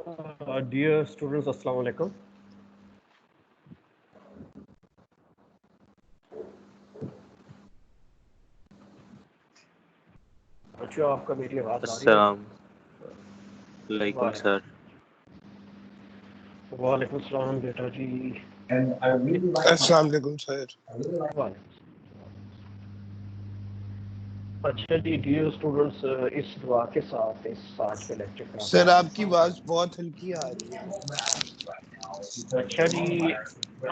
Dear students, Assalamu alaikum. बच्चों, आपका मेरी आवाज़ आ रही है? अस्सलाम वालेकुम सर। वालेकुम सलाम बेटा जी। अस्सलाम वालेकुम सर। अच्छा जी, डियर स्टूडेंट्स, इस दुआ के साथ इस आज के लेक्चर का सर आपकी आवाज बहुत हल्की आ रही है। अच्छा जी,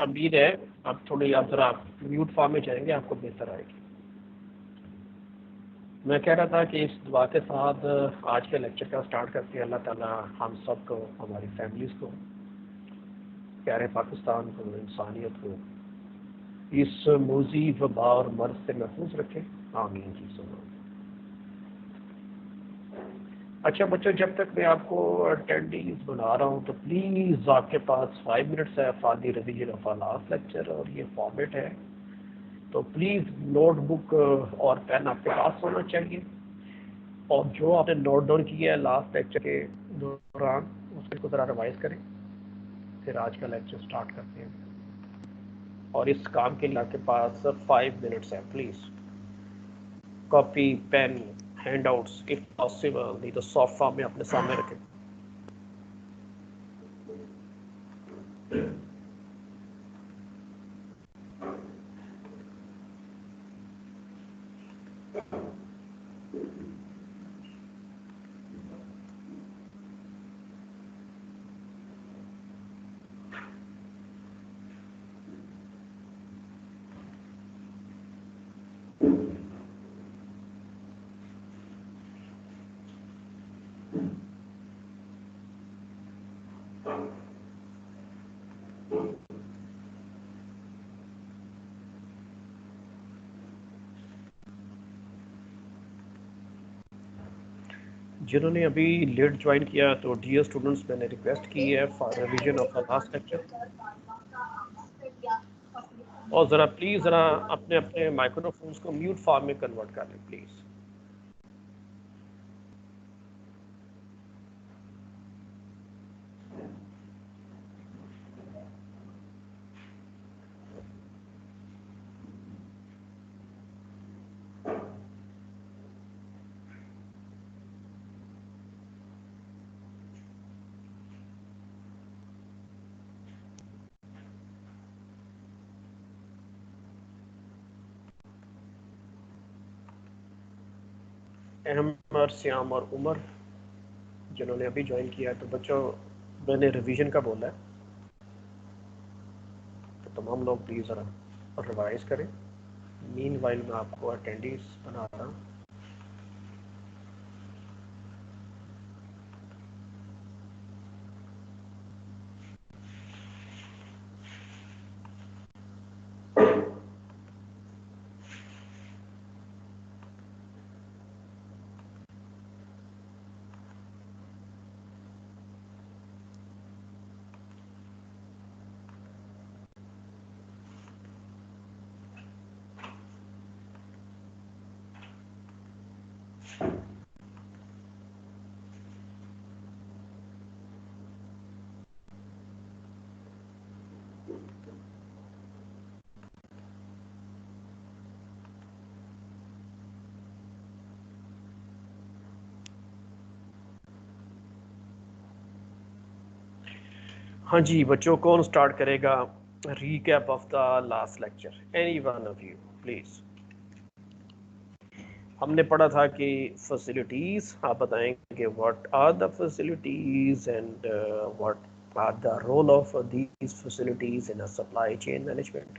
उम्मीद है अब थोड़ी आप जरा म्यूट फॉर्म में जाएंगे, आपको बेहतर आएगी। मैं कह रहा था कि इस दुआ के साथ आज के लेक्चर का स्टार्ट करते हैं। अल्लाह ताला हम सब को, हमारी फैमिलीज़ को, प्यारे पाकिस्तान को, इंसानियत को इस मोजी वबा और मर्ज से महफूज रखें। आमीन जी सुनो। अच्छा बच्चों, जब तक मैं आपको अटेंडेंस बना रहा हूँ तो प्लीज़ आपके पास 5 मिनट्स है for the revision of last lecture, और ये फॉर्मेट है, तो प्लीज़ नोटबुक और पेन आपके पास होना चाहिए, और जो आपने नोट डाउन किया है लास्ट लेक्चर के दौरान उसको ज़रा रिवाइज करें। फिर आज का लेक्चर स्टार्ट करते हैं, और इस काम के लिए आपके पास 5 मिनट्स है। Please copy, pen, handouts if possible, नहीं तो सॉफ्ट फॉर्म में अपने सामने रखें। जिन्होंने अभी लेट ज्वाइन किया तो डियर स्टूडेंट्स, मैंने रिक्वेस्ट की है for revision of the last lecture, और ज़रा प्लीज़ ज़रा अपने अपने माइक्रोफोन्स को म्यूट फॉर्म में कन्वर्ट कर लें प्लीज़। अहमद, श्याम और उमर जिन्होंने अभी ज्वाइन किया है, तो बच्चों मैंने रिवीजन का बोला है, तो तमाम लोग प्लीज़ ज़रा रिवाइज करें। मीनवाइल मैं आपको अटेंडेंस बना रहा हूँ। हाँ जी बच्चों, कौन स्टार्ट करेगा recap of the last lecture? Any one of you please. हमने पढ़ा था कि फैसिलिटीज़, आप बताएंगे what are the facilities and what are the role of these facilities in a supply chain management.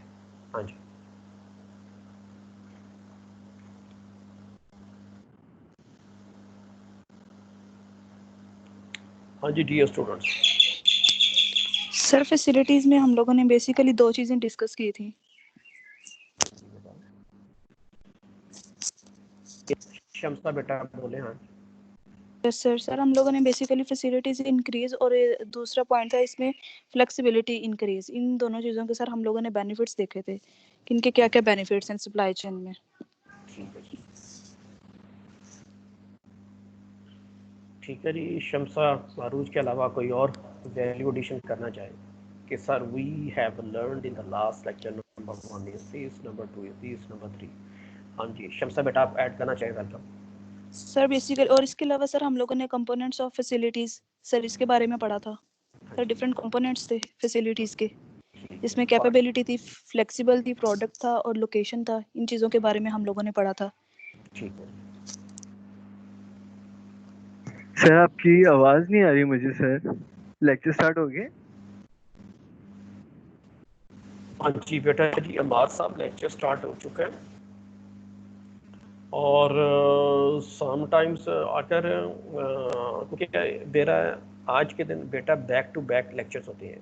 हाँ जी, हाँ जी डियर स्टूडेंट्स। सर फैसिलिटीज में हम लोगों ने बेसिकली 2 चीजें डिस्कस की थी। शम्सा बेटा बोले। हाँ सर हम लोगों ने बेसिकली फैसिलिटीज इंक्रीज और दूसरा पॉइंट था इसमें फ्लेक्सिबिलिटी इंक्रीज। इन दोनों चीजों के सर हम लोगों ने बेनिफिट्स देखे थे कि इनके क्या क्या बेनिफिट्स हैं सप्लाई चेन में। ठीक ठीक है जी, शमसा मारूज के अलावा कोई और वैल्यू एडिशन करना चाहे कि sir we have learned in the last lecture number 1 is this, number 2 is this, number 3। हाँ जी शमसा बेटा आप ऐड करना चाहें वेलकम। सर बेसिकली और इसके अलावा सर हम लोगों ने कंपोनेंट्स ऑफ फैसिलिटीज सर इसके बारे में पढ़ा था सर। डिफरेंट कंपोनेंट्स थे फैसिलिटीज के, जिसमें कैपेबिलिटी थी, फ्लेक्सिबल थी, प्रोडक्ट था और लोकेशन था। इन चीज़ों के बारे में हम लोगों ने पढ़ा था। ठीक है सर आपकी आवाज नहीं आ रही मुझे सर। लेक्चर स्टार्ट हो गए? हाँ जी बेटा जी, अमार साहब लेक्चर स्टार्ट हो चुका है और समटाइम्स अगर क्योंकि मेरा आज के दिन बेटा बैक टू बैक लेक्चर्स होते हैं,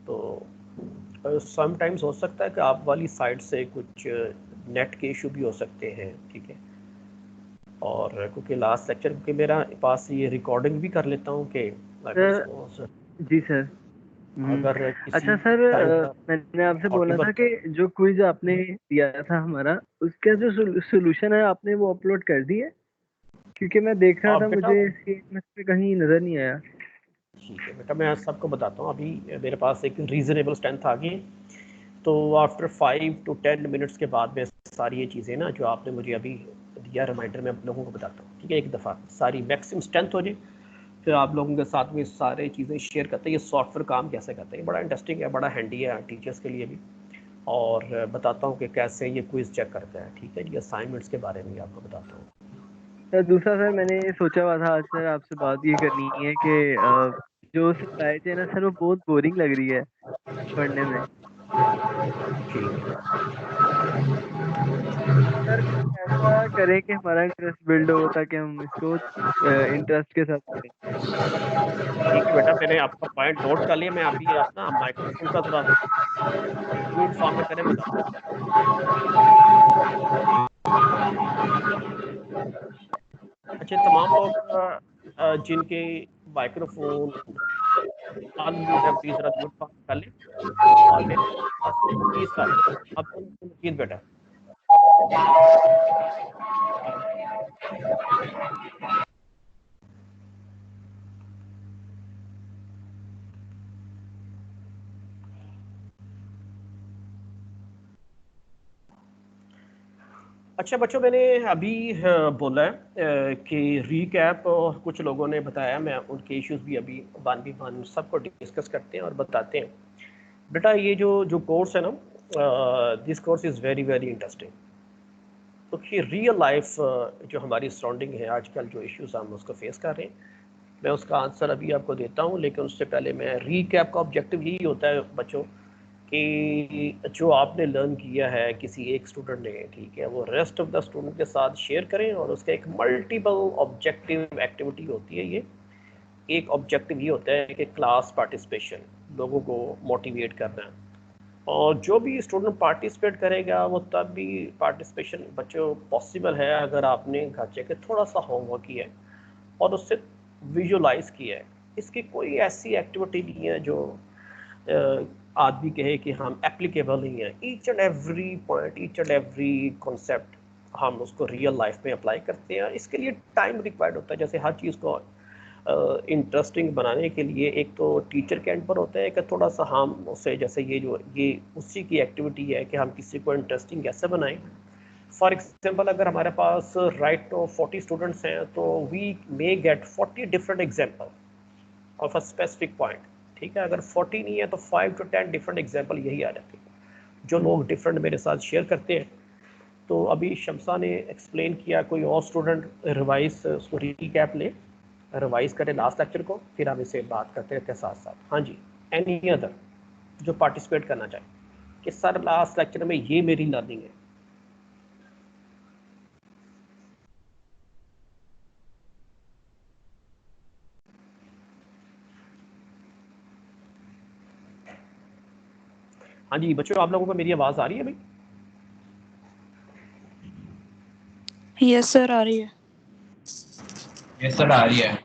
तो समटाइम्स हो सकता है कि आप वाली साइड से कुछ नेट के इशू भी हो सकते हैं, ठीक है। और क्योंकि लास्ट लेक्चर क्योंकि मेरा पास ये रिकॉर्डिंग भी कर लेता हूँ कि जी सर। अगर किसी अच्छा सर, मैंने आपसे बोला था कि जो क्विज आपने दिया था हमारा, उसका जो सोल्यूशन है आपने वो अपलोड कर दिया? क्योंकि मैं देख रहा था, मुझे इसमें कहीं नजर नहीं आया। ठीक है बेटा, मैं सबको बताता हूँ। अभी मेरे पास एक रीजनेबल स्ट्रेंथ आ गई, तो आफ्टर 5 to 10 मिनट्स के बाद में सारी ये चीज़ें ना जो आपने मुझे अभी दिया रिमाइंडर में आप लोगों को बताता हूँ, ठीक है। एक दफ़ा सारी मैक्सिमम स्ट्रेंथ हो जाए, फिर आप लोगों के साथ में सारे चीज़ें शेयर करते हैं। ये सॉफ्टवेयर काम कैसे करते हैं, बड़ा इंटरेस्टिंग है, बड़ा हैंडी है टीचर्स के लिए भी। और बताता हूँ कि कैसे ये क्विज़ चेक करता है, ठीक है जी। असाइनमेंट्स के बारे में आपको बताता हूँ। सर दूसरा सर, मैंने सोचा हुआ था आज सर आपसे बात ये करनी है कि जो सप्लाई चेन है सर वो बहुत बोरिंग लग रही है पढ़ने में। सर ऐसा करें कि हमारा इंटरेस्ट बिल्ड हो ताकि हम इसको इंटरेस्ट के साथ पढ़ें। ठीक है बेटा, मैंने आपका पॉइंट नोट कर लिया। मैं अभी अपना माइक्रोफोन का थोड़ा म्यूट फॉर्म में करें बताता हूँ। अच्छा, तमाम लोग जिनके माइक्रोफोन अनम्यूट है प्लीज जरा म्यूट फॉर्म कर लें और मेरे पास प्लीज कर लें। अब प्लीज बेटा। अच्छा बच्चों, मैंने अभी बोला है कि रीकैप कुछ लोगों ने बताया, मैं उनके इश्यूज भी अभी वन सबको डिस्कस करते हैं और बताते हैं। बेटा ये जो कोर्स है ना, this course is very very interesting, क्योंकि रियल लाइफ जो हमारी सराउंडिंग है आजकल, जो इश्यूज हम उसको फेस कर रहे हैं, मैं उसका आंसर अभी आपको देता हूँ। लेकिन उससे पहले मैं रीकैप का ऑब्जेक्टिव यही होता है बच्चों कि जो आपने लर्न किया है किसी एक स्टूडेंट ने, ठीक है, वो रेस्ट ऑफ द स्टूडेंट के साथ शेयर करें। और उसका एक मल्टीपल ऑब्जेक्टिव एक्टिविटी होती है ये। एक ऑब्जेक्टिव ये होता है कि क्लास पार्टिसिपेशन, लोगों को मोटिवेट करना है। और जो भी स्टूडेंट पार्टिसिपेट करेगा वो तब भी पार्टिसिपेशन बच्चों पॉसिबल है अगर आपने घर जाके थोड़ा सा होमवर्क किया है और उससे विजुलाइज किया है। इसकी कोई ऐसी एक्टिविटी नहीं है जो आदमी कहे कि हम एप्लीकेबल नहीं है। Each and every point, each and every concept हम उसको रियल लाइफ में अप्लाई करते हैं। इसके लिए टाइम रिक्वायर्ड होता है। जैसे हर चीज़ को इंटरेस्टिंग बनाने के लिए एक तो टीचर के एंड पर होता है कि थोड़ा सा हम उसे, जैसे ये उसी की एक्टिविटी है कि हम किसी को इंटरेस्टिंग कैसे बनाएं। फॉर एग्जाम्पल, अगर हमारे पास राइट टू 40 स्टूडेंट्स हैं तो we may get 40 different example of a specific point, ठीक है। अगर 40 नहीं है तो 5 to 10 डिफरेंट एग्जाम्पल यही आ जाते हैं जो लोग डिफरेंट मेरे साथ शेयर करते हैं। तो अभी शमसा ने एक्सप्लेन किया, कोई और स्टूडेंट रिवाइज उसको रिकैप ले, रिवाइज करें लास्ट लेक्चर को, फिर हम इसे बात करते रहते हैं साथ साथ। हाँ जी, एनी अदर जो पार्टिसिपेट करना चाहे कि सर लास्ट लेक्चर में ये मेरी लर्निंग है। हाँ जी बच्चों, आप लोगों को मेरी आवाज़ आ रही है भाई? यस सर, आ रही है। यस सर, आ रही है।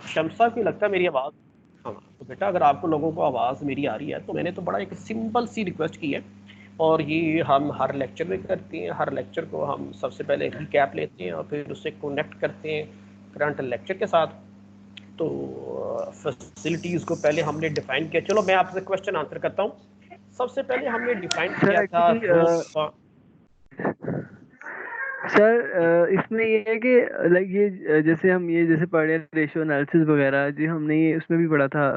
शमसा की लगता है मेरी आवाज़। हाँ तो बेटा, अगर आपको लोगों को आवाज़ मेरी आ रही है तो मैंने तो बड़ा एक सिंपल सी रिक्वेस्ट की है और ये हम हर लेक्चर में करते हैं। हर लेक्चर को हम सबसे पहले रिकैप लेते हैं और फिर उससे कनेक्ट करते हैं करंट लेक्चर के साथ। तो फैसिलिटीज़ को पहले हमने डिफाइन किया। चलो मैं आपसे क्वेश्चन आंसर करता हूँ। सबसे पहले हमने डिफाइन किया था सर इसमें ये है कि लाइक ये जैसे हम ये जैसे पढ़े रेशियो एनालिसिस वगैरह जी, हमने ये उसमें भी पढ़ा था,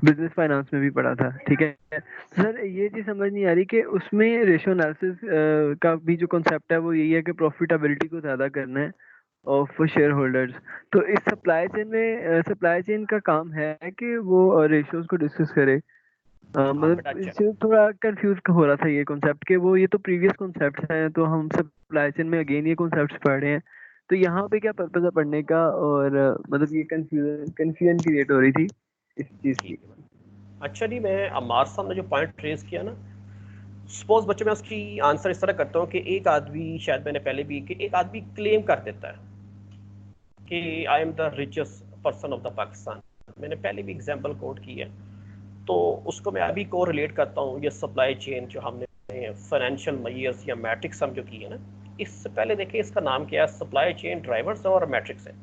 बिजनेस फाइनेंस में भी पढ़ा था, ठीक है सर। ये चीज़ समझ नहीं आ रही कि उसमें रेशियो एनालिसिस का भी जो कॉन्सेप्ट है वो यही है कि प्रॉफिटेबिलिटी को ज़्यादा करना है ऑफ शेयर होल्डर्स। तो इस सप्लाई चेन में सप्लाई चेन का काम है कि वो रेशियोज को डिस्कस करे। मतलब इससे थोड़ा कंफ्यूज हो रहा था ये कॉन्सेप्ट के वो ये तो प्रीवियस कॉन्सेप्ट हैं, तो हम सप्लाई चेन में अगेन ये कॉन्सेप्ट्स पढ़ रहे हैं, तो यहाँ पे क्या पर्पस है पढ़ने का? और मतलब ये कंफ्यूजन क्रिएट हो रही थी इस चीज़ की। अच्छा जी, मैं अमार साहब ने जो पॉइंट रेज किया ना, सपोज बच्चों मैं उसकी आंसर इस तरह करता हूँ कि एक आदमी, शायद मैंने पहले भी, कि एक आदमी क्लेम कर देता है कि I am the richest person of the Pakistan. मैंने पहले भी एग्जांपल कोट की है, तो उसको मैं अभी को रिलेट करता हूँ ये सप्लाई चेन जो हमने फाइनेंशियल मेजर्स या मैट्रिक्स हम जो की है ना, इससे पहले देखिए इसका नाम क्या है, सप्लाई चेन ड्राइवर्स और मैट्रिक्स है।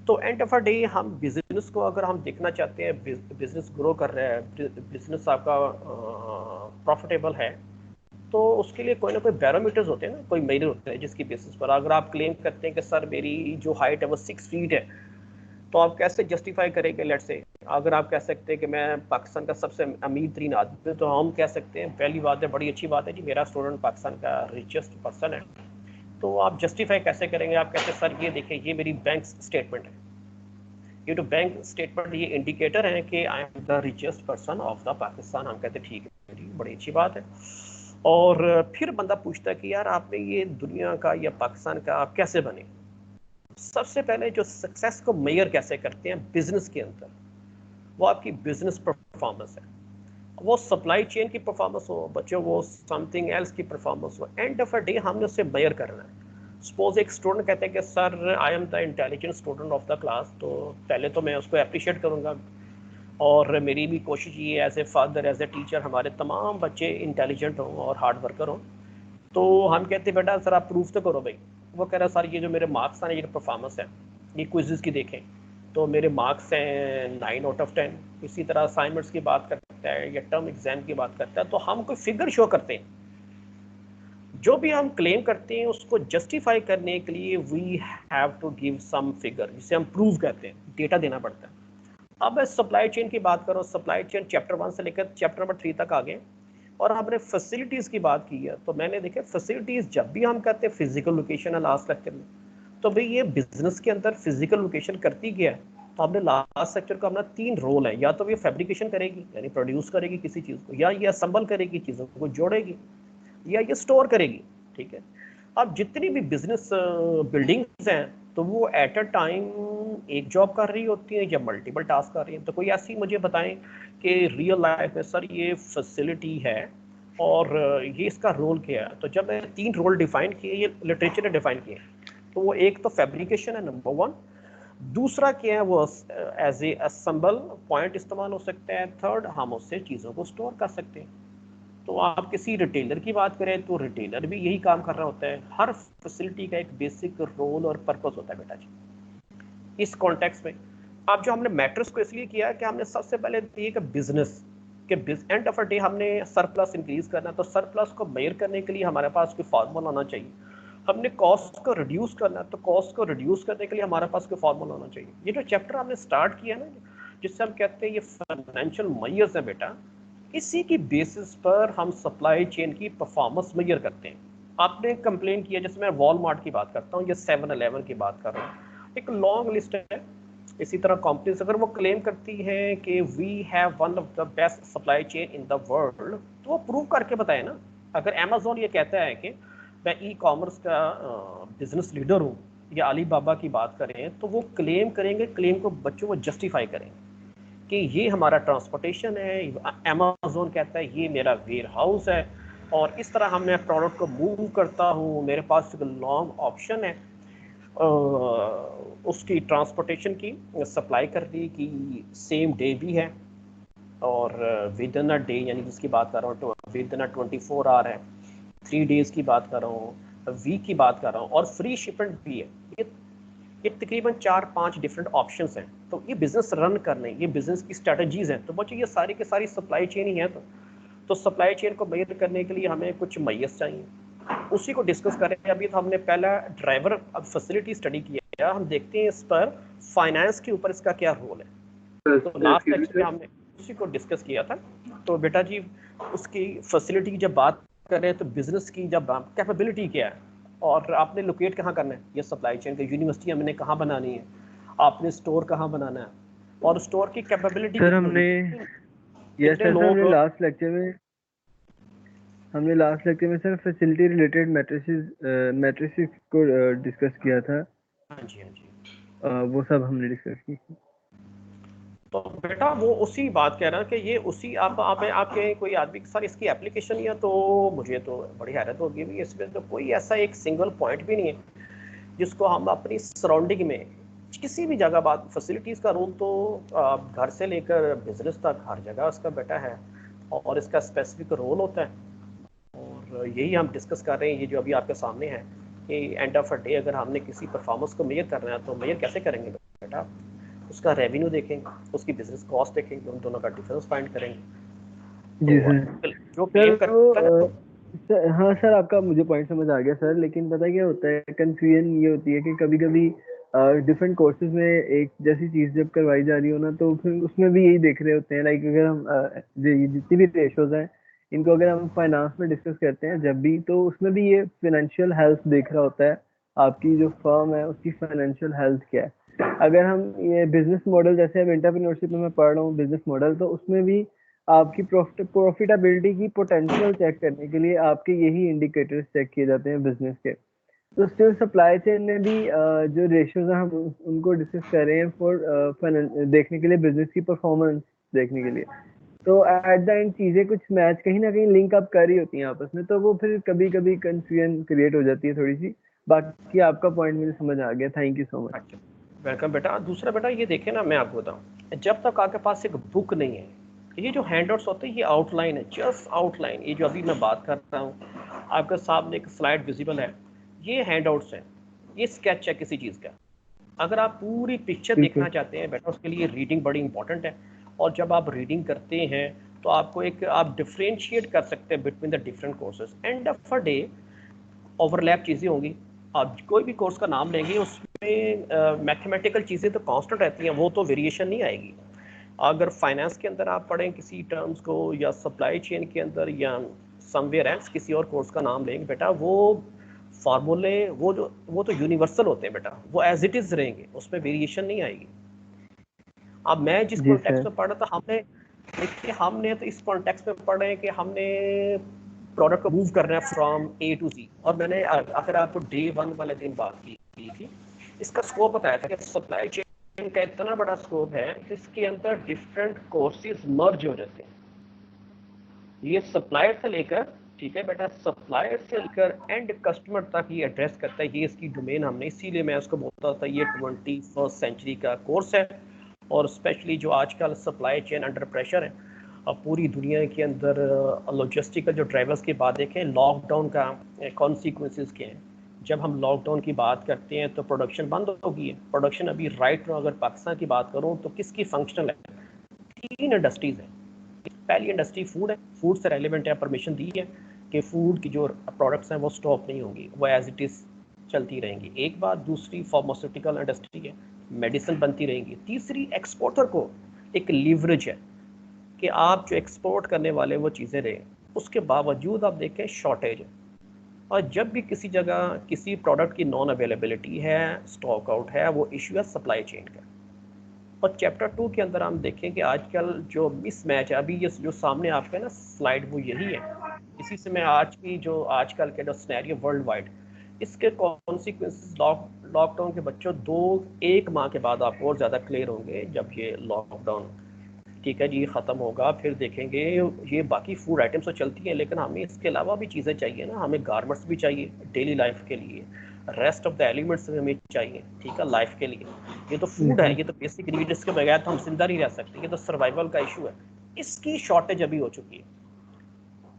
तो एंड ऑफ अ डे हम बिजनेस को अगर हम देखना चाहते हैं, बिजनेस ग्रो कर रहा है, बिजनेस आपका प्रॉफिटेबल है, तो उसके लिए कोई ना कोई बैरोमीटर्स होते हैं ना, कोई मेजर होते हैं जिसकी बेसिस पर अगर आप क्लेम करते हैं कि सर मेरी जो हाइट है वो 6 फीट है, तो आप कैसे जस्टिफाई करेंगे? लेट्स से अगर आप कह सकते हैं कि मैं पाकिस्तान का सबसे अमीर तरीन आदमी, तो हम कह सकते हैं पहली बात है, बड़ी अच्छी बात है जी, मेरा स्टूडेंट पाकिस्तान का रिचेस्ट पर्सन है। तो आप जस्टिफाई कैसे करेंगे? आप कहते हैं सर ये देखिए ये मेरी बैंक स्टेटमेंट है, ये तो बैंक स्टेटमेंट ये इंडिकेटर है कि I am the richest person of the Pakistan. हम कहते हैं ठीक है जी, बड़ी अच्छी बात है। और फिर बंदा पूछता है कि यार आपने ये दुनिया का या पाकिस्तान का आप कैसे बने? सबसे पहले जो सक्सेस को मेजर कैसे करते हैं बिजनेस के अंदर, वो आपकी बिजनेस परफॉर्मेंस है। वो सप्लाई चेन की परफॉर्मेंस हो बच्चों, वो समथिंग एल्स की परफॉर्मेंस हो, एंड ऑफ अ डे हमने उससे मेजर करना है। सपोज एक स्टूडेंट कहते हैं कि sir I am the intelligent student of the class, तो पहले तो मैं उसको अप्रिशिएट करूँगा, और मेरी भी कोशिश ये as a father as a teacher हमारे तमाम बच्चे इंटेलिजेंट हों और हार्ड वर्कर हों। तो हम कहते हैं बेटा सर आप प्रूफ तो करो भाई। वो कह रहा है सर ये जो मेरे मार्क्स हैं, ये परफॉर्मेंस है, ये क्विज़ की देखें तो मेरे मार्क्स हैं 9 आउट ऑफ 10। इसी तरह असाइनमेंट्स की बात करता है या टर्म एग्जाम की बात करता है, तो हम कोई फिगर शो करते हैं। जो भी हम क्लेम करते हैं उसको जस्टिफाई करने के लिए we have to give some figure, जिसे हम प्रूव कहते हैं, डेटा देना पड़ता है। अब मैं सप्लाई चेन की बात करूँ, सप्लाई चेन चैप्टर 1 से लेकर चैप्टर नंबर 3 तक आ गए, और हमने फैसिलिटीज़ की बात की है। तो मैंने देखा फैसिलिटीज़ जब भी हम कहते हैं फिजिकल लोकेशन है लास्ट लेक्चर में, तो भाई ये बिजनेस के अंदर फिजिकल लोकेशन करती क्या है? तो हमने लास्ट लेक्चर का अपना 3 रोल है, या तो ये फैब्रिकेशन करेगी यानी प्रोड्यूस करेगी किसी चीज़ को, या ये असम्बल करेगी, चीज़ों को जोड़ेगी, या ये स्टोर करेगी। ठीक है, अब जितनी भी बिजनेस बिल्डिंग्स हैं तो वो एट अ टाइम एक जॉब कर रही होती हैं या मल्टीपल टास्क कर रही हैं। तो कोई ऐसी मुझे बताएं कि रियल लाइफ में सर ये फैसिलिटी है और ये इसका रोल क्या है? तो जब मैंने 3 रोल डिफाइन किए, ये लिटरेचर ने डिफाइन किए, तो वो एक तो फैब्रिकेशन है नंबर 1, दूसरा क्या है वो एज ए असेंबल पॉइंट इस्तेमाल हो सकता है, थर्ड हम उससे चीज़ों को स्टोर कर सकते हैं। तो आप किसी रिटेलर की बात करें तो रिटेलर भी यही काम कर रहा होता है। हर फैसिलिटी का एक बेसिक रोल और पर्पस होता है बेटा जी। इस कॉन्टेक्स्ट में अब जो हमने मैट्रिक्स को इसलिए किया कि हमने सबसे पहले दिए कि बिजनेस के एंड ऑफ अ डे हमने सरप्लस इंक्रीज करना, तो सरप्लस को मेजर करने के लिए हमारे पास कोई फार्मूला होना चाहिए। हमने कॉस्ट को रिड्यूस करना, तो कॉस्ट को रिड्यूस करने के लिए हमारे पास कोई फार्मूला होना चाहिए। ये जो चैप्टर हमने स्टार्ट किया ना, जिससे हम कहते हैं ये फाइनेंशियल मेजर्स है बेटा, इसी की बेसिस पर हम सप्लाई चेन की परफॉर्मेंस मेजर करते हैं। आपने कंप्लेन किया, जैसे मैं वॉलमार्ट की बात करता हूँ या 7-Eleven की बात कर रहा हूँ, एक लॉन्ग लिस्ट है। इसी तरह कंपनीज अगर वो क्लेम करती है कि we have one of the best supply chain in the world, तो वो प्रूव करके बताए ना। अगर अमेजोन ये कहता है कि मैं ई कॉमर्स का बिजनेस लीडर हूँ, या अली बाबा की बात करें, तो वो क्लेम करेंगे, क्लेम को बच्चों को जस्टिफाई करेंगे कि ये हमारा ट्रांसपोर्टेशन है। अमेजोन कहता है ये मेरा वेयर हाउस है, और इस तरह हम मैं प्रोडक्ट को मूव करता हूँ, मेरे पास एक लॉन्ग ऑप्शन है उसकी ट्रांसपोर्टेशन की, सप्लाई करने की सेम डे भी है, और विद इन अ डे, यानी जिसकी बात कर रहा हूँ विद इन अ 24 आवर है, 3 डेज़ की बात कर रहा हूँ, वीक की बात कर रहा हूँ, और फ्री शिपमेंट भी है। ये ये तकरीबन 4-5 डिफरेंट ऑप्शंस हैं। तो ये बिजनेस रन करने, ये बिजनेस की स्ट्रेटजीज हैं। तो बच्चों ये सारी की सारी सप्लाई चेन ही है। तो सप्लाई चेन को मेजर करने के लिए हमें कुछ मैयस चाहिए, उसी को डिस्कस करें। अभी तो हमने पहला ड्राइवर अब फैसिलिटी स्टडी किया, हम देखते हैं इस पर फाइनेंस के ऊपर इसका क्या रोल है। तो लास्ट लेक्चर में हमने उसी को डिस्कस किया था। तो बेटा जी उसकी फैसिलिटी की जब बात करें तो बिजनेस की जब कैपेबिलिटी क्या है और आपने लोकेट कहाँ करना है, ये सप्लाई चेन की यूनिवर्सिटी हमने कहाँ बनानी है, आपने स्टोर कहाँ बनाना है और स्टोर की कैपेबिलिटी सर हमने लास्ट लेक्चर में सर फैसिलिटी रिलेटेड मैट्रिसेस को डिस्कस किया था। हाँ जी, हाँ जी, वो सब हमने डिस्कस की। तो बेटा वो उसी बात कह रहा है कि ये उसी आपके कोई आदमी के साथ इसकी एप्लीकेशन या, तो मुझे तो बड़ी हैरत होगी भी, इसमें तो कोई ऐसा एक सिंगल पॉइंट भी नहीं है जिसको हम अपनी सराउंडिंग में किसी भी जगह बात। फैसिलिटीज़ का रोल तो घर से लेकर बिजनेस तक हर जगह उसका बेटा है और इसका स्पेसिफिक रोल होता है। और यही हम डिस्कस कर रहे हैं, ये जो अभी आपके सामने है कि एंड ऑफ अ डे अगर हमने किसी परफॉर्मेंस को मेजर करना है तो मेजर कैसे करेंगे बेटा, उसका रेवेन्यू देखेंगे, उसकी बिजनेस कॉस्ट देखेंगे, उन दोनों का डिफरेंस फाइंड करेंगे। जी तो सर। जो क्लेम करता है सर हाँ सर, आपका मुझे पॉइंट समझ आ गया सर, लेकिन पता क्या होता है, कंफ्यूजन ये होती है कि कभी कभी डिफरेंट कोर्सेज में एक जैसी चीज जब करवाई जा रही हो ना, तो फिर उसमें भी यही देख रहे होते हैं। लाइक अगर हम जितनी भी रेशोज हैं इनको अगर हम फाइनेंस में डिस्कस करते हैं जब भी, तो उसमें भी ये फाइनेंशियल हेल्थ देख रहा होता है, आपकी जो फर्म है उसकी फाइनेंशियल हेल्थ क्या है। अगर हम ये बिजनेस मॉडल, जैसे अब एंटरप्रेन्योरशिप में मैं पढ़ रहा हूँ बिजनेस मॉडल, तो उसमें भी आपकी प्रॉफिटेबिलिटी की पोटेंशियल चेक करने के लिए आपके यही इंडिकेटर्स चेक किए जाते हैं बिजनेस के। तो स्टिल सप्लाई चेन में भी जो रेशियोज हैं हम उनको डिस्कस कर रहे हैं फॉर देखने के लिए, बिजनेस की परफॉर्मेंस देखने के लिए। तो एट द एंड चीजें कुछ मैच कहीं ना कहीं लिंक अप कर रही होती हैं आपस में, तो वो फिर कभी कभी कंफ्यूजन क्रिएट हो जाती है थोड़ी सी। बाकी आपका पॉइंट मुझे समझ आ गया, thank you so much. Welcome बेटा। दूसरा बेटा ये देखें ना, मैं आपको बताऊं, जब तक आपके पास एक बुक नहीं है, ये जो हैंडआउट्स होते हैं ये आउटलाइन है, जस्ट आउटलाइन। ये जो अभी मैं बात कर रहा हूँ आपके सामने एक स्लाइड विजिबल है, ये हैंडआउट्स हैं, ये स्केच है किसी चीज़ का। अगर आप पूरी पिक्चर देखना चाहते हैं बेटा, उसके लिए रीडिंग बड़ी इंपॉर्टेंट है। और जब आप रीडिंग करते हैं तो आपको एक आप डिफ्रेंशिएट कर सकते हैं between the different courses. End of a day overlap चीज़ें होंगी, आप कोई भी कोर्स का नाम लेंगे उसमें मैथमेटिकल चीज़ें तो कांस्टेंट रहती हैं, वो तो वेरिएशन नहीं आएगी। अगर फाइनेंस के अंदर आप पढ़ें किसी टर्म्स को, या सप्लाई चेन के अंदर, या समवेयर एल्स किसी और कोर्स का नाम लेंगे बेटा, वो फार्मूले वो तो यूनिवर्सल होते हैं बेटा, वो एज इट इज़ रहेंगे, उसमें वेरिएशन नहीं आएगी। अब मैं जिस कॉन्टेक्स्ट में पढ़ रहा था, हमने तो इस कॉन्टेक्स्ट में पढ़ रहे हैं कि हमने प्रोडक्ट को मूव करना है फ्रॉम ए टू जी। और मैंने अगर आपको डे 1 वाले दिन बात की थी, इसका स्कोप बताया था कि सप्लाई चेन का इतना बड़ा स्कोप है कि इसके अंदर डिफरेंट कोर्सेज मर्ज हो जाते हैं। ये सप्लायर से लेकर, ठीक है बेटा, सप्लायर से लेकर एंड कस्टमर तक ये एड्रेस करता है, ये इसकी डोमेन हमने, इसीलिए मैं उसको बोलता था ये 21st सेंचुरी का कोर्स है। और स्पेशली जो आजकल सप्लाई चेन अंडर प्रेशर है, अब पूरी दुनिया के अंदर लॉजिस्टिकल जो ड्राइवर्स की बात देखें, लॉकडाउन का कॉन्सिक्वेंसेस क्या हैं। जब हम लॉकडाउन की बात करते हैं तो प्रोडक्शन बंद हो गई है। प्रोडक्शन अभी राइट नाउ अगर पाकिस्तान की बात करूं तो किसकी फंक्शनल है, 3 इंडस्ट्रीज हैं। पहली इंडस्ट्री फूड है, फूड से रेलिवेंट है, परमिशन दी है कि फूड की जो प्रोडक्ट्स हैं वो स्टॉप नहीं होंगी, वो एज इट इज़ चलती रहेंगी। एक बात, दूसरी फार्मास्यूटिकल इंडस्ट्री है, मेडिसिन बनती रहेंगी। तीसरी एक्सपोर्टर को एक लीवरेज है कि आप जो एक्सपोर्ट करने वाले वो चीज़ें रहे, उसके बावजूद आप देखें शॉर्टेज है। और जब भी किसी जगह किसी प्रोडक्ट की नॉन अवेलेबिलिटी है, स्टॉक आउट है, वो इशू है सप्लाई चेन का। और चैप्टर 2 के अंदर हम देखें कि आजकल जो मिसमैच है, अभी ये जो सामने आपका है ना स्लाइड, वो यही है। इसी से मैं आज की जो आजकल के जो सिनेरियो वर्ल्ड वाइड, इसके कॉन्सिक्वेंसेस लॉकडाउन के बच्चों 1 माह के बाद आपको और ज़्यादा क्लियर होंगे। जब ये लॉकडाउन, ठीक है जी, ख़त्म होगा, फिर देखेंगे ये बाकी फूड आइटम्स तो चलती हैं, लेकिन हमें इसके अलावा भी चीज़ें चाहिए ना, हमें गारमेंट्स भी चाहिए डेली लाइफ के लिए, रेस्ट ऑफ द एलिमेंट्स हमें चाहिए, ठीक है, लाइफ के लिए। ये तो फूड है, ये तो बेसिक नीड्स के बगैर तो हम जिंदा नहीं रह सकते, ये तो सर्वाइवल का इशू है। इसकी शॉर्टेज अभी हो चुकी है।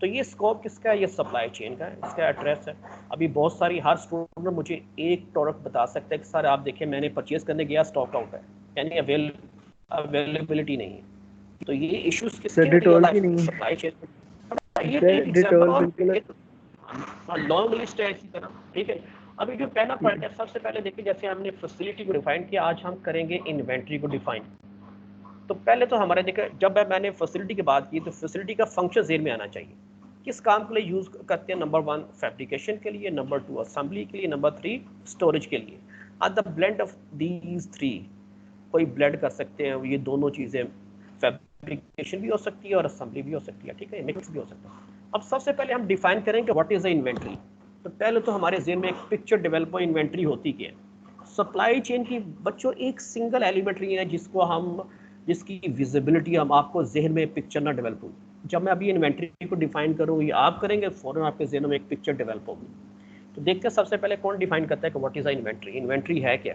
तो ये स्कोप किसका है? ये सप्लाई चेन का है, इसका एड्रेस है। अभी बहुत सारी, हर स्टूडेंट मुझे एक प्रोडक्ट बता सकता है कि सर आप देखिए मैंने परचेज करने गया, स्टॉक आउट है, यानी अवेलेबिलिटी नहीं है। तो ये इश्यूज किसके हैं? Real life supply chain. ये एक एग्जांपल और लॉन्ग लिस्ट है इसी तरह, ठीक है। अभी जो पहला पॉइंट है, सबसे पहले देखिए जैसे हमने फैसिलिटी को डिफाइन किया, आज हम करेंगे इन्वेंट्री को डिफाइन। तो पहले तो हमारे देखिए, जब मैंने फैसिलिटी की बात की तो फैसिलिटी का फंक्शन ज़हन में आना चाहिए। किस काम के लिए यूज़ करते हैं? नंबर 1 फैब्रिकेशन के लिए, नंबर 2 असेंबली के लिए, नंबर 3 स्टोरेज के लिए। At the blend of these 3 कोई ब्लेंड कर सकते हैं, ये दोनों चीज़ें, फैब्रिकेशन भी हो सकती है और असेंबली भी हो सकती है, ठीक है, मिक्स भी हो सकता है। अब सबसे पहले हम डिफाइन करेंगे व्हाट इज़ द इन्वेंट्री। तो पहले तो हमारे ज़हन में एक पिक्चर डेवलप हो, इन्वेंट्री होती क्या है। सप्लाई चेन की बच्चों एक सिंगल एलिमेंट्री है जिसकी विजिबिलिटी हम आपको जहन में पिक्चर ना डेवलप होगी। जब मैं अभी इन्वेंट्री को डिफाइन करूँ, ये आप करेंगे, फौरन आपके जहन में एक पिक्चर डेवलप होगी। तो देखते हैं सबसे पहले कौन डिफाइन करता है कि what is the inventory. Inventory है क्या?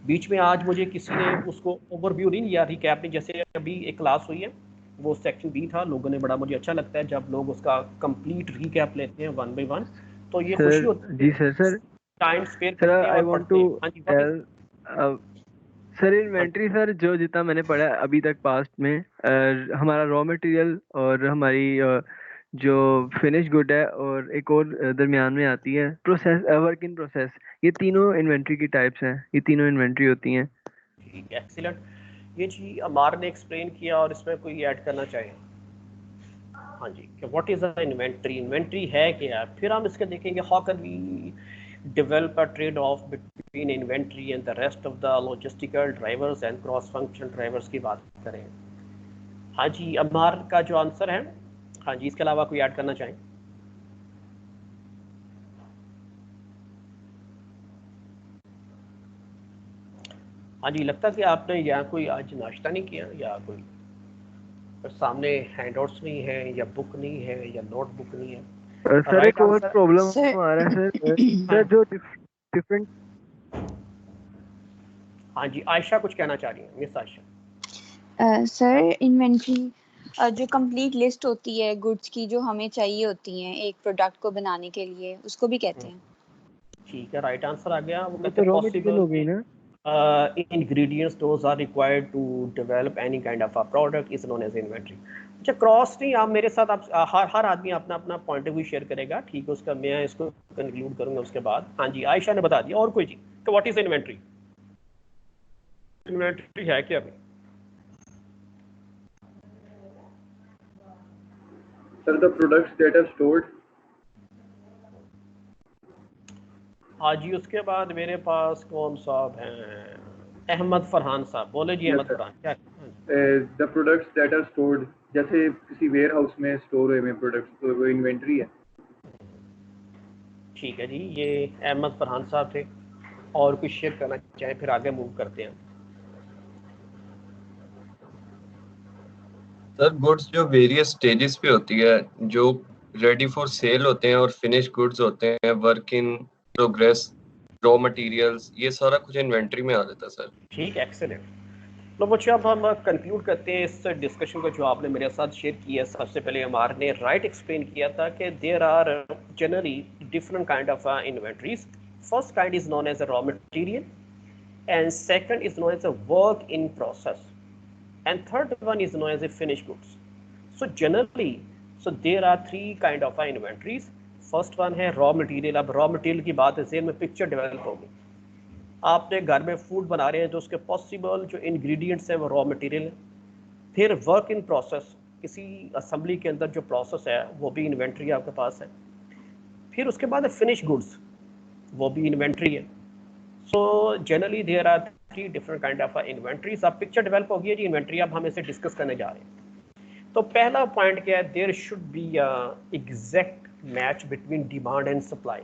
बीच में आज मुझे किसी ने उसको ओवरव्यू नहीं या रिकैप नहीं, जैसे अभी एक क्लास हुई है, वो सेक्शन बी था, लोगों ने बड़ा, मुझे अच्छा लगता है जब लोग उसका कंप्लीट रिकैप लेते हैं 1 by 1, तो ये खुशी होती है। जी सर टाइम स्पेयर करते हैं और पढ़ते हैं। हाँ जी सर, इन्वेंट्री सर जो जितना मैंने पढ़ा है अभी तक पास्ट में, हमारा रॉ मटेरियल और हमारी जो फिनिश गुड है और एक और दरमियान में आती है प्रोसेस, वर्क इन प्रोसेस, ये तीनों इन्वेंट्री की टाइप्स हैं, ये तीनों इन्वेंट्री होती हैं। ठीक है, एक्सीलेंट। ये जी अमार ने एक्सप्लेन किया और इसमें कोई ऐड करना चाहे? हाँ जी, कि what is the inventory, inventory है क्या। फिर हम इसके देखेंगे how can we develop a trade-off between inventory and the rest of the logistical drivers and cross-function drivers की बात करें। हाँ जी, अमार का जो आंसर है, हाँ जी, इसके अलावा कोई ऐड करना चाहें? हाँ जी, लगता है कि आपने यहाँ कोई आज नाश्ता नहीं किया या कोई सामने हैंडआउट्स नहीं है या बुक नहीं है या नोटबुक नहीं है। सर एक और प्रॉब्लम आ रहा है सर जो डिफरेंट। हाँ जी, आयशा कुछ कहना चाह रही है, मिस आयशा। सर इन्वेंट्री जो कंप्लीट लिस्ट होती है गुड्स की जो हमें चाहिए होती हैं एक प्रोडक्ट को बनाने के लिए, उसको भी कहते हैं। ठीक है, राइट आंसर आ गया। वो कहते तो हैं रॉ मटेरियल हो गई ना। ingredients those are required to develop any kind of a product is known as inventory। अच्छा, क्रॉस नहीं, आप मेरे साथ, आप हर आदमी अपना अपना पॉइंट ऑफ व्यू शेयर करेगा, ठीक है, उसका मैं इसको कंक्लूड करूंगा उसके बाद। हाँ जी, आयशा ने बता दिया। और कोई चीज तो व्हाट इज इन्वेंट्री, इन्वेंट्री है क्या? Sir, the products that are stored। हाँ जी, उसके बाद मेरे पास कौन साहब हैं? अहमद फरहान साहब, बोले जी। अहमद फरहान क्या? The products that are stored, जैसे किसी वेयर हाउस में स्टोर हुए में प्रोडक्ट्स, तो वो इन्वेंट्री है। ठीक है जी, ये अहमद फरहान साहब थे। और कुछ शेयर करना चाहे फिर आगे मूव करते हैं। सर गुड्स जो वेरियस स्टेजेस पे होती है, जो रेडी फॉर सेल होते हैं और फिनिश गुड्स होते हैं, work in progress, raw materials, ये सारा कुछ इन्वेंट्री में आ जाता है सर। ठीक, एक्सीलेंट। तो बच्चे अब हम कंक्लूड करते हैं इस डिस्कशन को जो आपने मेरे साथ शेयर किया। सबसे पहले हमारे ने राइट एक्सप्लेन किया था कि there are generally different kind of inventories. First kind is known as a raw material and second is known as a work in process and third one is known as a finished goods. So generally, there are three kind of inventories. First one है raw material। अब raw material की बात है, ज़हन में picture develop होगी। आपने घर में फूड बना रहे हैं तो उसके पॉसिबल जो इंग्रेडिएंट्स हैं वो रॉ मटेरियल है। फिर वर्क इन प्रोसेस, किसी असेंबली के अंदर जो प्रोसेस है वो भी इन्वेंट्री आपके पास है। फिर उसके बाद फिनिश गुड्स, वो भी इन्वेंट्री है। So generally there are 3 different kind of inventories. अब पिक्चर डेवलप हो गई है जी इन्वेंट्री, अब हम इसे डिस्कस करने जा रहे हैं। तो पहला पॉइंट क्या है? There should be exact match between demand and supply.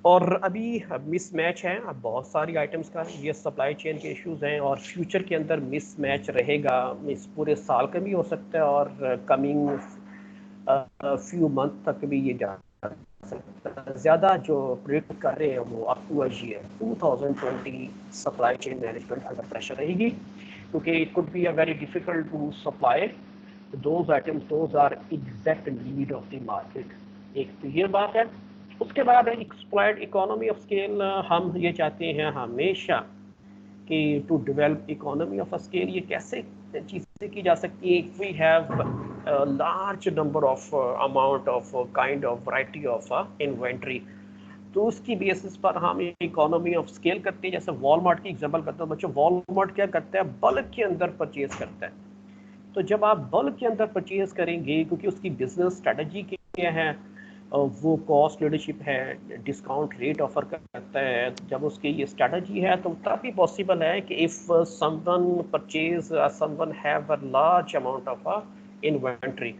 और अभी मिस मैच है, अब बहुत सारी आइटम्स का ये सप्लाई चेन के इश्यूज हैं और फ्यूचर के अंदर मिस मैच रहेगा। इस पूरे साल का भी हो सकता है और कमिंग फ्यू मंथ तक भी ये जा ज़्यादा जो प्रेडिक्ट कर रहे हैं वो up to year 2020 supply chain management under pressure रहेगी, क्योंकि it could be a very difficult to supply those items, those are exact need of the market. एक तो ये बात है। उसके बाद एक्सप्लॉइट इकोनॉमी ऑफ स्केल, हम ये चाहते हैं हमेशा कि to develop economy of scale ये कैसे चीज़ें की जा सकती है। We have large number of amount of kind of variety of inventory, तो उसकी बेसिस पर हम इकोनॉमी ऑफ स्केल करते हैं। जैसे वॉलमार्ट की एग्जांपल करते हैं बच्चों, वॉलमार्ट क्या करता है, बल्क के अंदर परचेज करता है। तो जब आप बल्क के अंदर परचेज करेंगे, क्योंकि उसकी बिजनेस स्ट्रेटजी क्या है, वो कॉस्ट लीडरशिप है, डिस्काउंट रेट ऑफर करता है। जब उसकी ये स्ट्रेटजी है तो तभी पॉसिबल है कि if someone purchase, someone have a large amount of inventory,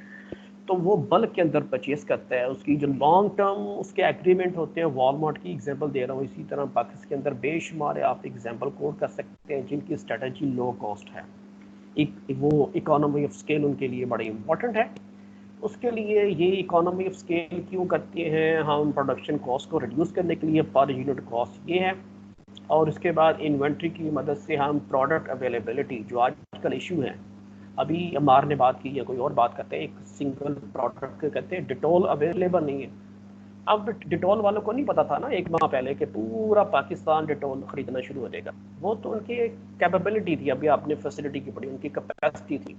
तो वो बल्क के अंदर परचेज करता है। उसकी जो लॉन्ग टर्म उसके एग्रीमेंट होते हैं, वॉलमार्ट की एग्जांपल दे रहा हूँ, इसी तरह बाकी के अंदर बेशुमार आप एग्जांपल कोड कर सकते हैं जिनकी स्ट्रेटजी लो कॉस्ट है। वो इकोनॉमी ऑफ स्केल उनके लिए बड़ी इंपॉर्टेंट है। उसके लिए ये इकोनॉमी ऑफ स्केल क्यों करते हैं, हम प्रोडक्शन कॉस्ट को रिड्यूस करने के लिए, पर यूनिट कॉस्ट ये है। और उसके बाद इन्वेंट्री की मदद से हम प्रोडक्ट अवेलेबिलिटी, जो आजकल इशू है, अभी अमार ने बात की है, कोई और बात करते हैं, एक सिंगल प्रोडक्ट कहते हैं डिटॉल अवेलेबल नहीं है। अब डिटॉल वालों को नहीं पता था ना एक माह पहले कि पूरा पाकिस्तान डिटॉल खरीदना शुरू हो जाएगा। वो तो उनकी कैपेबिलिटी थी, अभी आपने फैसिलिटी की पड़ी, उनकी कैपेसिटी थी।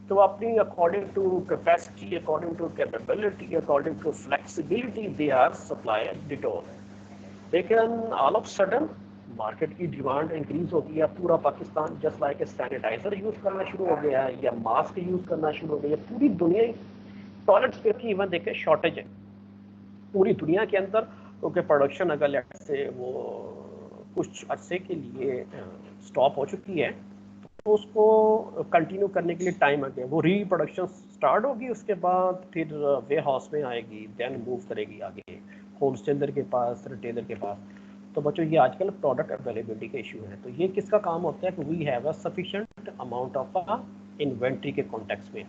तो अपनी according to capacity, according to capability, according to flexibility they are supply Dettol. लेकिन ऑल ऑफ सडन मार्केट की डिमांड इंक्रीज हो गई है, पूरा Pakistan just like sanitizer use करना शुरू हो गया है या मास्क यूज़ करना शुरू हो गया है। पूरी दुनिया टॉयलेट पेपर की इवन देखें शॉर्टेज है पूरी दुनिया के अंदर, क्योंकि प्रोडक्शन अगर लेट से वो कुछ अरसे के लिए स्टॉप हो चुकी है तो उसको कंटिन्यू करने के लिए टाइम आ गया। वो रीप्रोडक्शन स्टार्ट होगी, उसके बाद फिर वे हाउस में आएगी, देन मूव करेगी आगे होलसेलर के पास, रिटेलर के पास। तो बच्चों ये आजकल प्रोडक्ट अवेलेबिलिटी के इशू है। तो ये किसका काम होता है कि we have a sufficient amount of inventory के कॉन्टेक्स्ट में।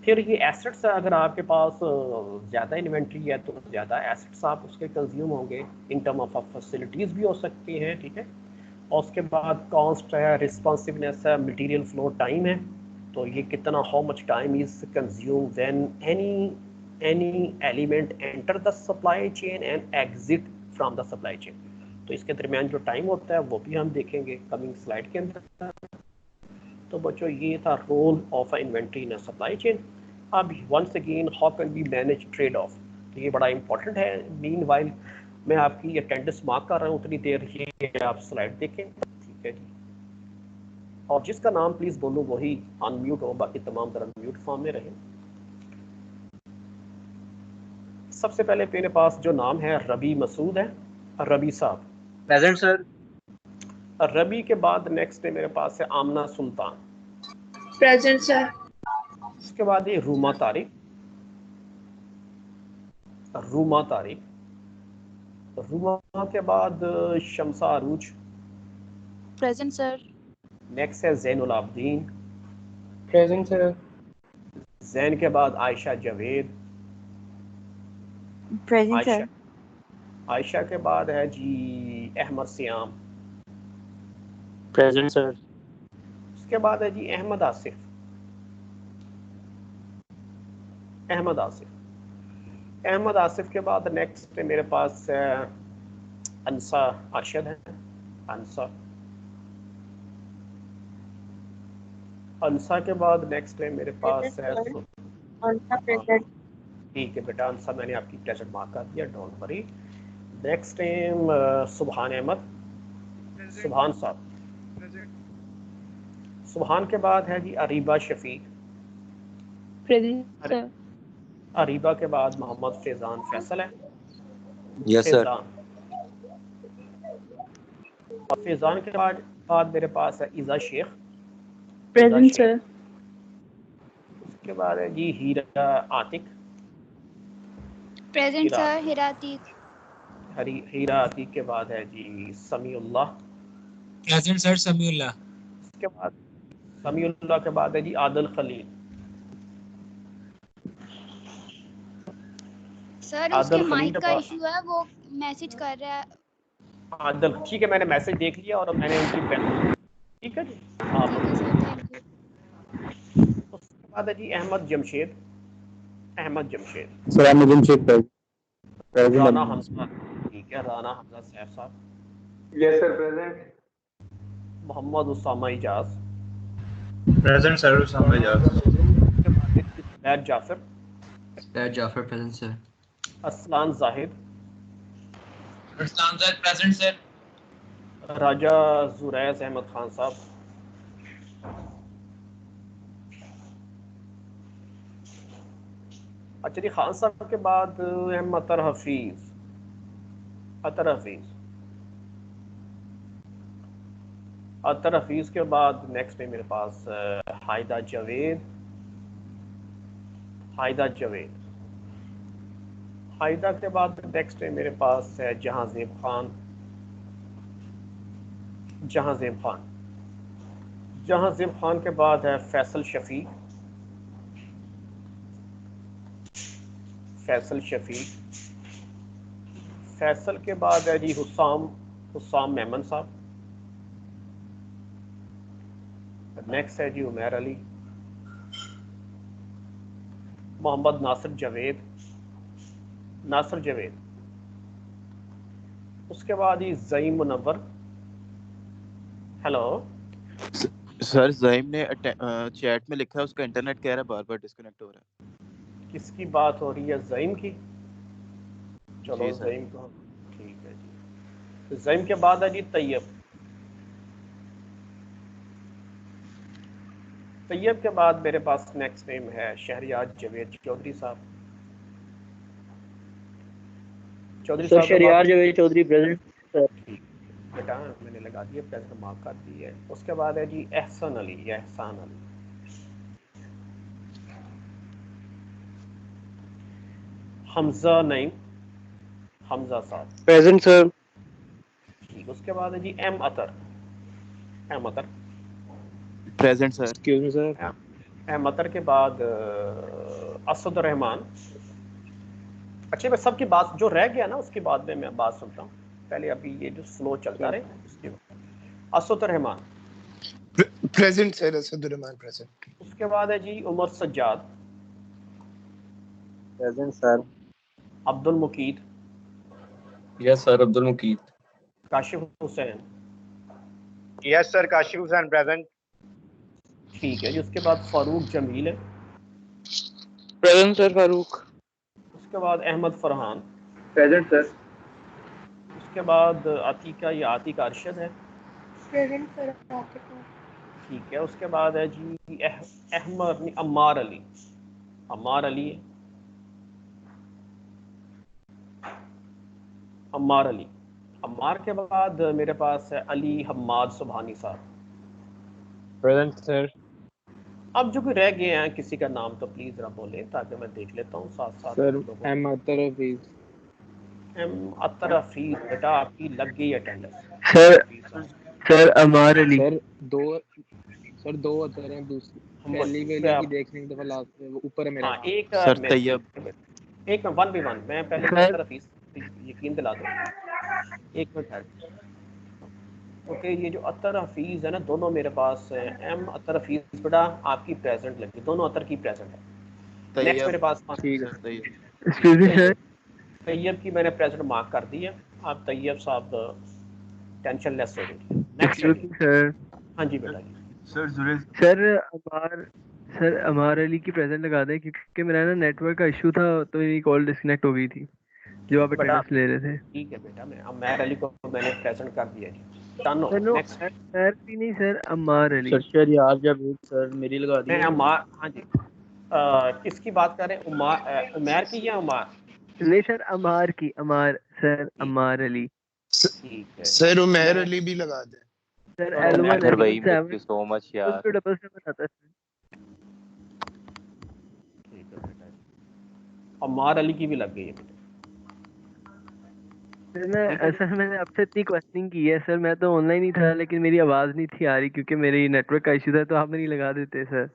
फिर ये एसेट्स, अगर आपके पास ज़्यादा इन्वेंट्री है तो ज़्यादा एसेट्स आप उसके कंज्यूम होंगे, इन टर्म ऑफ फैसिलिटीज़ भी हो सकती हैं, ठीक है। और उसके बाद कॉस्ट है, रिस्पॉन्सिवनेस है, मटेरियल फ्लो टाइम है। तो ये कितना, how much time is consume when any element enter the supply chain and exit from the supply chain. तो इसके दरमियान जो टाइम होता है वो भी हम देखेंगे कमिंग स्लाइड के अंदर। तो बच्चों ये था role of inventory in supply chain. अब once again how can we manage trade off, तो ये बड़ा इंपॉर्टेंट है। मीनवाइल मैं आपकी अटेंडेंस मार्क कर रहा हूँ उतनी देर, ये आप स्लाइड देखें, ठीक है जी। और जिसका नाम प्लीज बोलूँ वही अनम्यूट हो, बाकी तमाम तरह म्यूट फॉर्म में रहे। सबसे पहले मेरे पास जो नाम है रबी मसूद है, रबी साहब प्रेजेंट सर। रबी के बाद नेक्स्ट है मेरे पास है आमना सुल्तान, प्रेजेंट सर। उसके बाद ये रूमा तारिक, रूमा के बाद शमसा अरूज, प्रेजेंट सर। नेक्स्ट है जैनुल आबदीन, प्रेजेंट सर। जैन के बाद आयशा जावेद, प्रेजेंट सर। आयशा के बाद है जी अहमद सियाम, प्रेजेंट सर। उसके बाद है जी अहमद आसिफ, अहमद आसिफ के बाद नेक्स्ट मेरे पास अंसा अरशद है, अंसा के बाद नेक्स्ट है मेरे पास है, ठीक है बेटा अंसा, मैंने आपकी प्रेजेंट मार्क कर दिया, डोंट वरी। नेक्स्ट टाइम सुभान अहमद, सुभान साहब, सुभान के बाद है जी अरीबा शफीक, प्रेजेंट सर। अरीबा के बाद मोहम्मद फैजान फैसल है, यस सर। और फैजान के बाद मेरे पास है इज़ा शेख, प्रेजेंट सर। उसके बाद है जी हीरा आतिक, प्रेजेंट सर। हीरा आतिक। हीरा आतिक के बाद है जी समीउल्लाह, प्रेजेंट सर। समीउल्लाह। उसके बाद समीउल्लाह के बाद है जी आदिल खलील, सर उसके माइक का इशू है, वो मैसेज कर रहा है। आदिल, ठीक है मैंने मैसेज देख लिया और मैंने उनकी, ठीक है जी। ठीक है सर, थैंक यू। उसके बाद है जी अहमद जमशेद। अहमद जमशेद। सर अहमद जमशेद राना हमजा। ठीक है, राना हमजा सैफ साहब। Yes sir present. Mohammad Usama Ijaz. Present sir Usama Ijaz. Syed Jafar. Syed Jafar present sir. Aslan Zahid. Arsalan sir present sir. Raja Jurais Ahmad Khan साहब। अच्छा जी, खान साहब के बाद अतर हफीज। अतर हफीज। अतर हफीज के बाद नेक्स्ट है मेरे पास हायदा जावेद। हायदा जावेद। हायदा के बाद नेक्स्ट है मेरे पास है जहांजेब खान। जहांजेब खान। जहांजेब खान के बाद है फैसल शफीक। फैसल शफीक। फैसल के बाद है जी हुसाम। हुसाम मेमन साहब। नेक्स्ट है जी उमैर अली। मोहम्मद नासिर जावेद। नासिर जावेद। उसके बाद ही ज़ईम मुनव्वर। हेलो सर ज़ईम ने चैट में लिखा है उसका इंटरनेट कह रहा है बार बार डिस्कनेक्ट हो रहा है। किसकी बात हो रही है? ज़ईम की? चलो जी सर। ज़ईम को, ठीक है जी। ज़ईम के बाद है जी तैयब। तैयब के बाद मेरे पास नेक्स्ट नेम है शहरियार जावेद चौधरी साहब। चौधरी सर साहब के शहरियार बाद जावेद चौधरी प्रेजेंट सर। ठीक बेटा, मैंने लगा दिया, प्रेजेंट मार्क कर दी है। उसके बाद है जी एहसन अली या एहसान अली। हमजा नईम। हमजा साहब प्रेजेंट सर। ठीक। उसके बाद है जी M Athar. M Athar. Present sir. Excuse me sir. M Athar के बाद असद रहमान। अच्छा, मैं सबकी बात जो रह गया ना उसके बाद में मैं बात सुनता हूँ, पहले अभी ये जो फ्लो चलता रहे उसके बाद। Asad Rehman. Present sir. Asadurrehman present. उसके बाद है जी Umar Sajjad. Present sir. Abdul Muqeed. Yes sir, Abdul Muqeed. Kashif Hussain. Yes sir Kashif Hussain present. ठीक है जी। उसके बाद फारूक जमील है। Present sir Farooq. उसके बाद अहमद फरहान। Present sir. उसके बाद आतिका या आतिका अरशद है। Present sir Atika. ठीक है। उसके बाद है जी अहमद अम्मार अली। अम्मार अली है। अम्मार अली। अम्मार के बाद मेरे पास है अली हम्माद सुबहानी साहब। Present sir. अब जो कोई रह गए हैं किसी का नाम तो प्लीज जरा बोलें ताकि मैं देख लेता हूँ साथ साथ सर लोगों। एम अतर हफीज। एम अतर हफीज, बेटा आपकी लग गई अटेंडेंस। सर सर अमार अली। सर दो अतर हैं, दूसरी पहली वाली की देखने की दफा लास्ट में ऊपर है मेरा हाँ नाम। एक सर तैयब। एक 1v1 मैं पहले सर। अतर हफीज यकीन दिला दो। एक मिनट है। ओके, ये जो अतर हफीज है ना, दोनों मेरे पास है। एम अतर हफीज बेटा आपकी प्रेजेंट लगी, दोनों अतर की प्रेजेंट है। नेक्स्ट मेरे तैयब। पास ठीक है sir Tayyab. Excuse me sir. Tayyab की मैंने प्रेजेंट मार्क कर दी है। आप तैयब साहब टेंशन लेस हो जाइए। नेक्स्ट है एक्सक्यूज जी। मी सर। हाँ जी बेटा जी। सर अमार अली की प्रेजेंट लगा दें क्योंकि मेरा ना नेटवर्क का इशू था तो मेरी कॉल डिस्कनेक्ट हो गई थी जो आप बेटा अटेंडेंस ले रहे थे। ठीक है बेटा, मैं अमैर अली को मैंने प्रेजेंट कर दिया जी। डन हो। सर नो नेक्स्ट अमार अली नहीं सर अमार अली। सर शहरियार जावेद सर मेरी लगा दी मैं है। अमार, हाँ जी। किसकी बात कर रहे हैं? उमैर की या अमार? नहीं सर अमार की अमार सर अमार अली। ठीक है सर उमैर मैं अली भी लगा दे। सर और उमैर L1 सर अली। भाई L7 thank you so much यार। तो डबल 7 आता है सर। ठीक है बेटा जी। अमार अली की भी लग गई है बेटा। सर मैं ठीक है सर मैंने आपसे इतनी क्वेश्चनिंग की है सर, मैं तो ऑनलाइन ही था लेकिन मेरी आवाज नहीं थी आ रही क्योंकि मेरी नेटवर्क का इशू था तो आप नहीं लगा देते सर।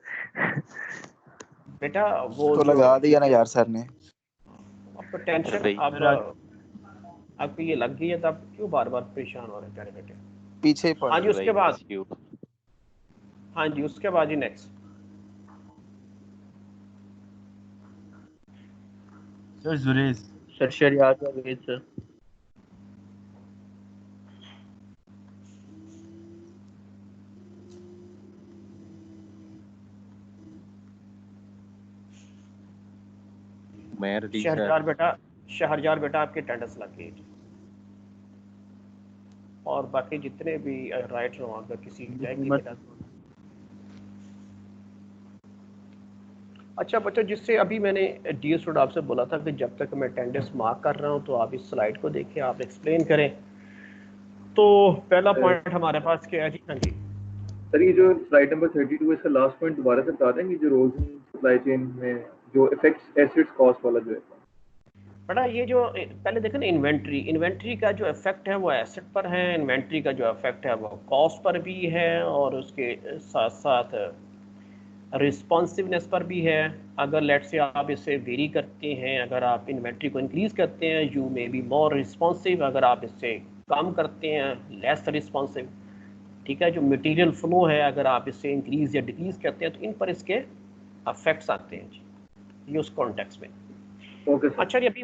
बेटा वो तो जो लगा दिया ना यार सर ने। अब तो टेंशन भाई अब आपको ये लग गई है तो आप क्यों बार बार परेशान हो रहे हैं प्यारे बेटे? पीछे पड़ हाँ जी। गई उसके भाई बाद बस क्यों। हाँ जी, उसके बाद जी next sir Juraiz. Sir Shahryar Javed sir. मैं रलीज सर। शहरयार बेटा आपकी अटेंडेंस लग गई और बाकी जितने भी राइट हो अगर किसी जाएंगे बेटा। अच्छा बच्चों, जिससे अभी मैंने डियर स्टूडेंट आपसे बोला था कि जब तक मैं अटेंडेंस मार्क कर रहा हूं तो आप इस स्लाइड को देखें, आप एक्सप्लेन करें। तो पहला पॉइंट हमारे पास क्या है जी? हाँ जी सर, ये जो स्लाइड नंबर 32 है इसका लास्ट पॉइंट दोबारा से बता देंगे, जो रोल्स इन सप्लाई चेन में जो इफेक्ट्स एसिड्स कॉस्ट वाला जो है बड़ा, ये जो पहले देखें ना, इन्वेंट्री का जो इफेक्ट है वो एसेट पर है, इन्वेंट्री का जो इफेक्ट है वो कॉस्ट पर भी है और उसके साथ साथ रिस्पॉन्सिवनेस पर भी है। अगर लेट से आप इसे वेरी करते हैं, अगर आप इन्वेंट्री को इंक्रीज करते हैं you may be more responsive, अगर आप इससे कम करते हैं लेस रिस्पॉन्सिव। ठीक है, जो मटेरियल फ्लो है अगर आप इससे इंक्रीज या डिक्रीज करते हैं तो इन पर इसके अफेक्ट्स आते हैं जी, ये उस कॉन्टेक्स्ट में। अच्छा जी, अभी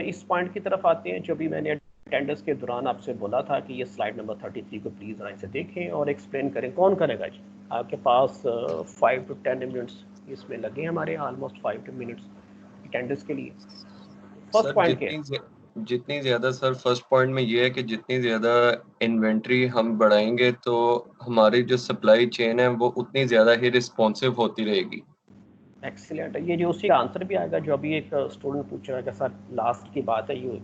इस पॉइंट की तरफ आते हैं जो भी मैंने अटेंडेंस के दौरान आपसे बोला था कि ये स्लाइड नंबर 33 को प्लीज़ आराम से देखें और एक्सप्लेन करें। कौन करेगा जी? आपके पास 5 to 10 मिनट्स इसमें लगे हमारे, ऑलमोस्ट 5 मिनट्स अटेंडेंस के लिए। फर्स्ट पॉइंट क्या है? जितनी ज़्यादा सर फर्स्ट पॉइंट में ये है कि जितनी ज़्यादा इन्वेंट्री हम बढ़ाएंगे तो हमारी जो सप्लाई चेन है वो उतनी ज़्यादा ही रिस्पॉन्सिव होती रहेगी। एक्सीलेंट, ये जो उसी का आंसर भी आएगा जो अभी एक स्टूडेंट पूछ रहा है कि सर लास्ट की बात है, you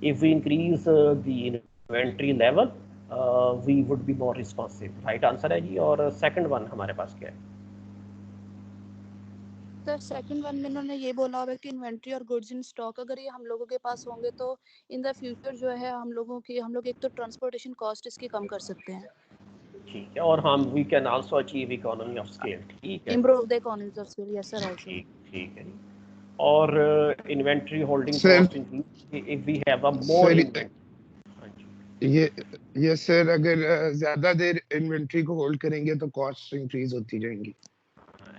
if we increase the inventory level we would be more responsive. Right answer है जी। और सेकंड वन हमारे पास क्या है? सर सेकंड वन में इन्होंने ये बोला होगा कि इन्वेंट्री और गुड्स इन स्टॉक अगर ये हम लोगों के पास होंगे तो इन द फ्यूचर जो है हम लोग एक तो ट्रांसपोर्टेशन कॉस्ट इसकी कम कर सकते हैं। ठीक है, और हम we can also achieve economy of scale. ठीक है, improve the economy of scale. Yes sir, also. ठीक है जी। और inventory holding sir cost increase if we have a more sir inventory. ये सर अगर ज्यादा देर इन्वेंट्री को होल्ड करेंगे तो कॉस्ट इंक्रीज होती जाएंगी।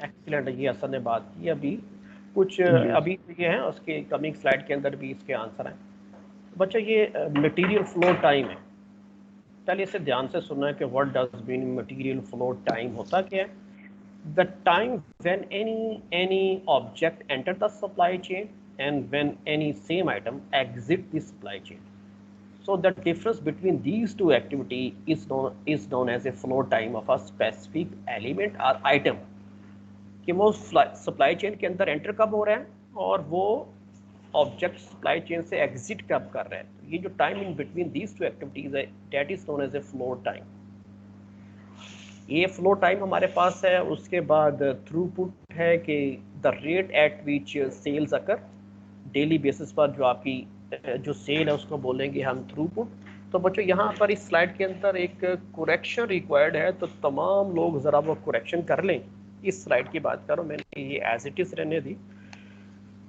एक्सीलेंट, ये असर ने बात की अभी कुछ अभी ये है उसके कमिंग स्लाइड के अंदर भी इसके आंसर हैं। बच्चा ये मटेरियल फ्लो टाइम है, पहले इसे ध्यान से सुनना है कि what does mean material flow time. होता क्या है? The time when any object enter the supply chain and when any same item exit the supply chain. So the difference between these two activity is known as a flow time of a specific element or item, कि वो supply chain के अंदर enter कब हो रहा है और वो ऑब्जेक्ट सप्लाई चेन से एग्जिट कब कर रहा है। तो ये जो time in between these two activities है that is known as a flow time. ये फ्लो टाइम हमारे पास है। उसके बाद थ्रूपुट है कि the rate at which sales occur, daily basis पर जो आपकी जो सेल है उसको बोलेंगे हम थ्रूपुट। तो बच्चों यहाँ पर इस स्लाइड के अंदर एक करेक्शन रिक्वायर्ड है, तो तमाम लोग ज़रा वो करेक्शन कर लें। इस स्लाइड की बात करो, मैंने ये एज इट इज़ रहने दी।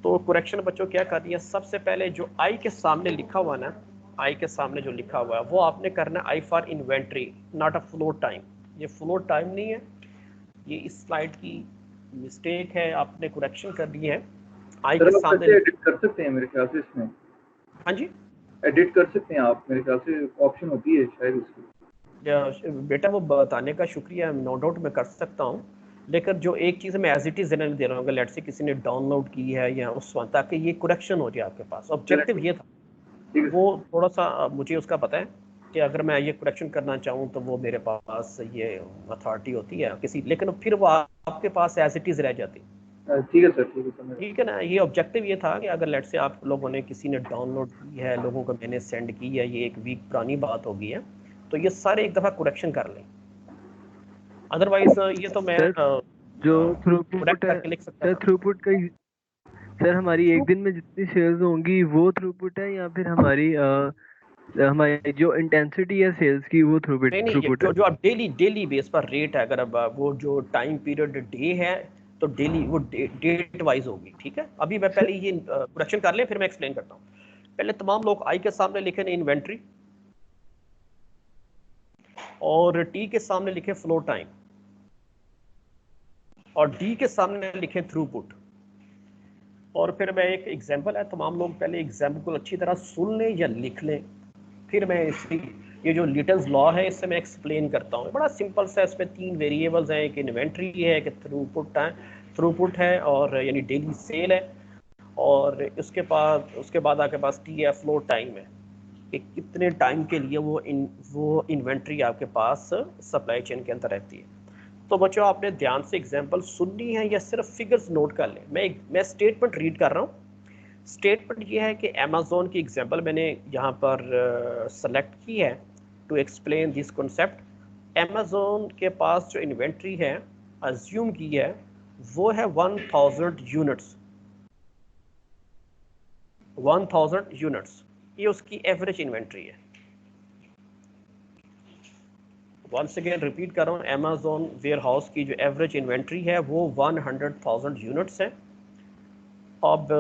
तो करेक्शन बच्चों क्या कर दिया? सबसे पहले जो आई के सामने लिखा हुआ ना, आई के सामने जो लिखा हुआ है वो आपने करना I for inventory, not a flow time. ये फ्लो टाइम नहीं है, ये इस स्लाइड की मिस्टेक है, आपने करेक्शन कर दी है। आई के सामने एडिट कर सकते हैं मेरे ख्याल से इसमें। हाँ जी, एडिट कर सकते हैं आप, मेरे ख्याल से ऑप्शन होती है शायद उसकी। बेटा वो बताने का शुक्रिया, नो डाउट मैं कर सकता हूँ, लेकिन जो एक चीज़ मैं एज इट इज़ दे रहा हूँ, लेट से किसी ने डाउनलोड की है या उस वक्त, ताकि ये करेक्शन हो जाए आपके पास। ऑब्जेक्टिव ये था, वो थोड़ा सा मुझे उसका पता है कि अगर मैं ये करेक्शन करना चाहूँ तो वो मेरे पास ये अथॉरिटी होती है किसी, लेकिन फिर वो आपके पास एज इट इज़ रह जाती। ठीक है सर, ठीक है ना। ये ऑब्जेक्टिव ये था कि अगर लेट से आप लोगों ने किसी ने डाउनलोड की है, लोगों को मैंने सेंड की है, ये 1 वीक पुरानी बात हो गई है, तो ये सारे एक दफ़ा करेक्शन कर लें। अदरवाइज ये तो मैं जो थ्रूपुट है सर, थ्रूपुट का सर हमारी एक दिन में जितनी सेल्स होंगी वो थ्रूपुट है या फिर हमारी जो इंटेंसिटी है सेल्स की वो थ्रूपुट है? जो आप डेली बेस पर रेट है, अगर अब वो जो टाइम पीरियड डे है तो डेली वो डेट वाइज होगी। ठीक है, अभी मैं पहले ये करेक्शन कर लें फिर मैं एक्सप्लेन करता हूँ। पहले तमाम लोग आई के सामने लिखे इन्वेंट्री और टी के सामने लिखे फ्लो टाइम और डी के सामने लिखे थ्रूपुट। और फिर मैं एक एग्जांपल है, तमाम लोग पहले एग्जांपल को अच्छी तरह सुन लें या लिख लें, फिर मैं इसकी ये जो लिटल्स लॉ है इससे मैं एक्सप्लेन करता हूँ। बड़ा सिंपल सा, इसमें 3 वेरिएबल्स हैं, एक इन्वेंट्री है, एक थ्रूपुट है और यानी डेली सेल है, और उसके बाद आपके पास TF फ्लो टाइम है कि कितने टाइम के लिए वो इन्वेंट्री आपके पास सप्लाई चेन के अंदर रहती है। तो बच्चों आपने ध्यान से एग्जांपल सुननी है या सिर्फ फिगर्स नोट कर लें। मैं स्टेटमेंट रीड कर रहा हूँ। स्टेटमेंट ये है कि अमेज़न की एग्जांपल मैंने यहाँ पर सेलेक्ट की है to explain this concept. Amazon के पास जो इन्वेंट्री है अज्यूम की है वो है 1000 यूनिट्स, 1000 यूनिट्स, ये उसकी एवरेज इन्वेंट्री है। वंस अगेन रिपीट कर रहा हूँ, अमेज़न वेयर हाउस की जो एवरेज इन्वेंट्री है वो 100,000 यूनिट्स है। अब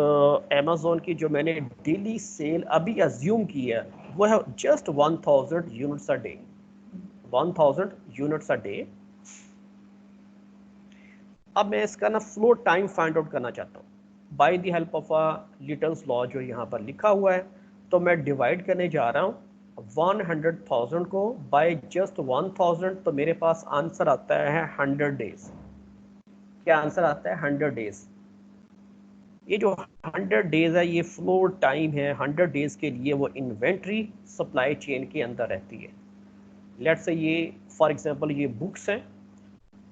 अमेज़न की जो मैंने डेली सेल अभी अज्यूम की है वो है just 1000 units a day, 1000 units a day. अब मैं इसका ना फ्लो टाइम फाइंड आउट करना चाहता हूँ by the help of a Little's law जो यहाँ पर लिखा हुआ है। तो मैं डिवाइड करने जा रहा हूँ 100,000 को बाय जस्ट 1000, तो मेरे पास आंसर आता है 100 डेज। क्या आंसर आता है? 100 डेज। ये जो 100 डेज है ये फ्लो टाइम है, 100 डेज के लिए वो इन्वेंट्री सप्लाई चेन के अंदर रहती है। लेट्स से ये फॉर एग्जांपल ये बुक्स हैं,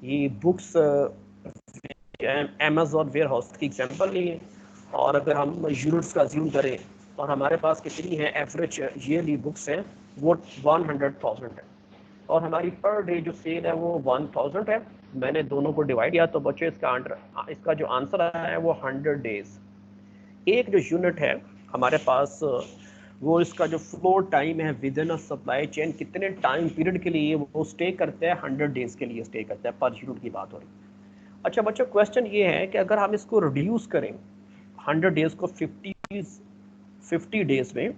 ये बुक्स अमेज़न वेयर हाउस की एग्जांपल लिए, और अगर हम यूनिट्स का अज्यूम करें और हमारे पास कितनी है एवरेज ईयरली बुक्स हैं वो 100,000 है, और हमारी पर डे जो सेल है वो 1000 है। मैंने दोनों को डिवाइड किया तो बच्चे इसका जो आंसर आया है वो 100 डेज। एक जो यूनिट है हमारे पास वो इसका जो फ्लो टाइम है with in a supply chain, कितने टाइम पीरियड के लिए वो स्टे करते हैं, 100 डेज के लिए स्टे करता है, पर यूनिट की बात हो रही। अच्छा बच्चों क्वेश्चन ये है कि अगर हम इसको रिड्यूस करें 100 डेज को 50 डेज में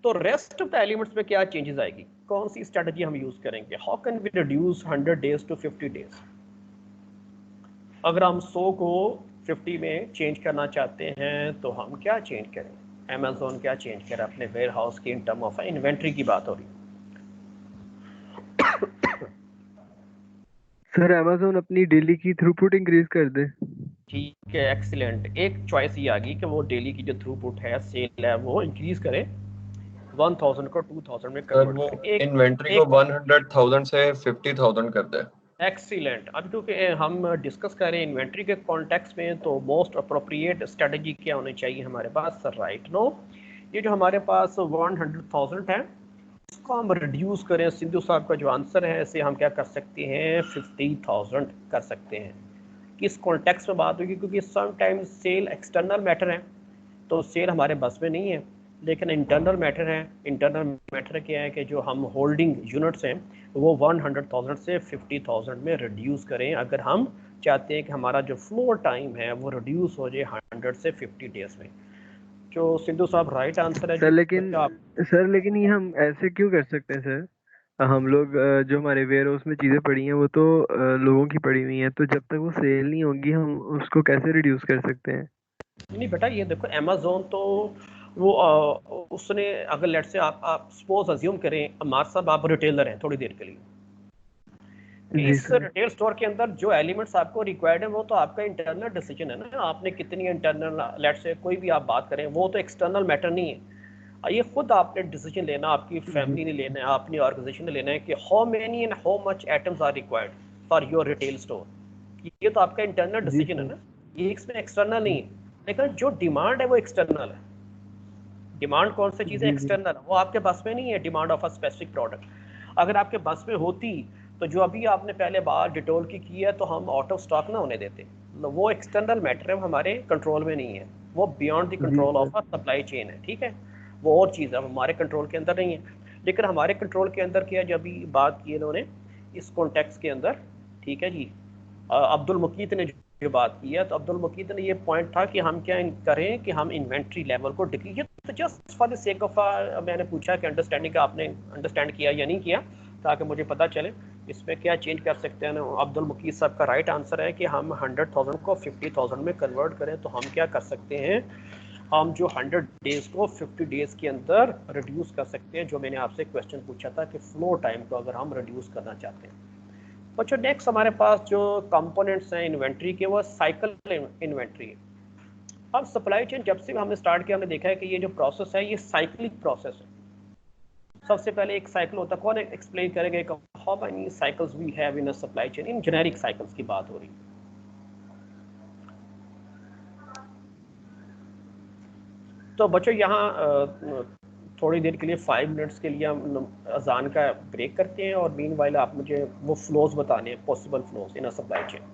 तो रेस्ट ऑफ द एलिमेंट्स में क्या चेंजेस आएगी, कौन सी स्ट्रेटजी हम यूज करेंगे? How can we reduce 100 days to 50 days? अगर हम 100 को 50 में चेंज करना चाहते हैं तो हम क्या चेंज करें? अमेज़न क्या चेंज करे अपने वेयर हाउस की इन टर्म ऑफ इन्वेंट्री की बात हो रही। सर अमेज़न अपनी डेली की थ्रूपुट इंक्रीज कर दे। ठीक है, एक्सीलेंट। एक चॉइस ये आ गई कि वो डेली की जो थ्रूपुट है सेल है वो इंक्रीज करे, 1000 को 2000 में कन्वर्ट करे। इन्वेंट्री को 100,000 से 50,000 कर दे। एक्सीलेंट। अब क्योंकि हम डिस्कस कर रहे हैं इन्वेंट्री के कॉन्टेक्स्ट में तो मोस्ट अप्रोप्रिएट स्ट्रेटजी क्या होनी चाहिए हमारे पास? राइट नो, ये जो हमारे पास 100,000 है इसको हम रिड्यूस करें। सिंधु साहब का जो आंसर है इसे हम क्या कर सकते हैं? 50,000 कर सकते हैं। किस कॉन्टेक्स्ट में बात होगी? क्योंकि समटाइम्स सेल एक्सटर्नल मैटर है तो सेल हमारे बस में नहीं है, लेकिन इंटरनल मैटर है। इंटरनल मैटर क्या है कि जो हम होल्डिंग यूनिट्स हैं वो 100,000 से 50,000 में रिड्यूस करें अगर हम चाहते हैं कि हमारा जो फ्लो टाइम है वो रिड्यूस हो जाए 100 से 50 डेज में। जो सिंधु साहब राइट आंसर है। सर लेकिन ये हम ऐसे क्यों कर सकते हैं सर? हम लोग जो हमारे वेयर हाउस में चीजें पड़ी हैं वो तो लोगों की पड़ी हुई हैं, तो जब तक वो सेल नहीं होगी हम उसको कैसे रिड्यूस कर सकते हैं? नहीं बेटा, ये देखो अमेज़न तो वो उसने अगर लेट से आप सपोज अज्यूम करें अमार साहब आप रिटेलर हैं थोड़ी देर के लिए, इस रिटेल स्टोर के अंदर जो एलिमेंट्स आपको रिक्वायर्ड है वो तो आपका इंटरनल डिसीजन है ना। आपने कितनी इंटरनल लेट से कोई भी आप बात करें वो तो एक्सटर्नल मैटर नहीं है, ये खुद आपने डिसीजन लेना, आपकी फैमिली ने लेना है, अपनी ऑर्गेनाइजेशन ने लेना है कि how many and how much items are required for your retail store. ये तो आपका इंटरनल डिसीजन है ना, ये इसमें एक्सटर्नल नहीं है। लेकिन जो डिमांड है वो एक्सटर्नल है। डिमांड कौन सी चीज़ है? एक्सटर्नल। वो आपके बस में नहीं है demand of a specific product. अगर आपके बस में होती तो जो अभी आपने पहले बात डिटोल की है तो हम आउट ऑफ स्टॉक ना होने देते। वो एक्सटर्नल मैटर है, वो हमारे कंट्रोल में नहीं है, वो beyond the control of a supply chain है। ठीक है, वो और चीज़ है, हमारे कंट्रोल के अंदर नहीं है। लेकिन हमारे कंट्रोल के अंदर क्या है, जब भी बात की इन्होंने इस कॉन्टेक्स्ट के अंदर, ठीक है जी, अब्दुल मुकीत ने जो बात की है तो अब्दुल मुकीत ने ये पॉइंट था कि हम क्या करें कि हम इन्वेंट्री लेवल को डिक्रीज, तो just for the sake of मैंने पूछा कि अंडरस्टैंडिंग का आपने अंडरस्टैंड किया या नहीं किया, ताकि मुझे पता चले इसमें क्या चेंज कर सकते हैं ना, अब्दुल मुकीद साहब का राइट आंसर है कि हम 100,000 को 50,000 में कन्वर्ट करें तो हम क्या कर सकते हैं, हम जो 100 डेज को 50 डेज के अंदर रिड्यूस कर सकते हैं, जो मैंने आपसे क्वेश्चन पूछा था कि फ्लो टाइम को अगर हम रिड्यूस करना चाहते हैं। बच्चों नेक्स्ट हमारे पास जो कंपोनेंट्स हैं इन्वेंट्री के, वो साइकिल इन्वेंट्री है। अब सप्लाई चेन जब से हमने स्टार्ट किया हमने देखा है कि ये जो प्रोसेस है ये साइक्लिक प्रोसेस है। सबसे पहले एक साइकिल होता है, कौन एक्सप्लेन करेगा how many cycles we have in a supply chain, in generic cycles की बात हो रही है। तो बच्चों यहाँ थोड़ी देर के लिए 5 मिनट्स के लिए हम अजान का ब्रेक करते हैं और मीनवाइल आप मुझे वो फ्लोज बताने हैं, possible flows in a supply chain.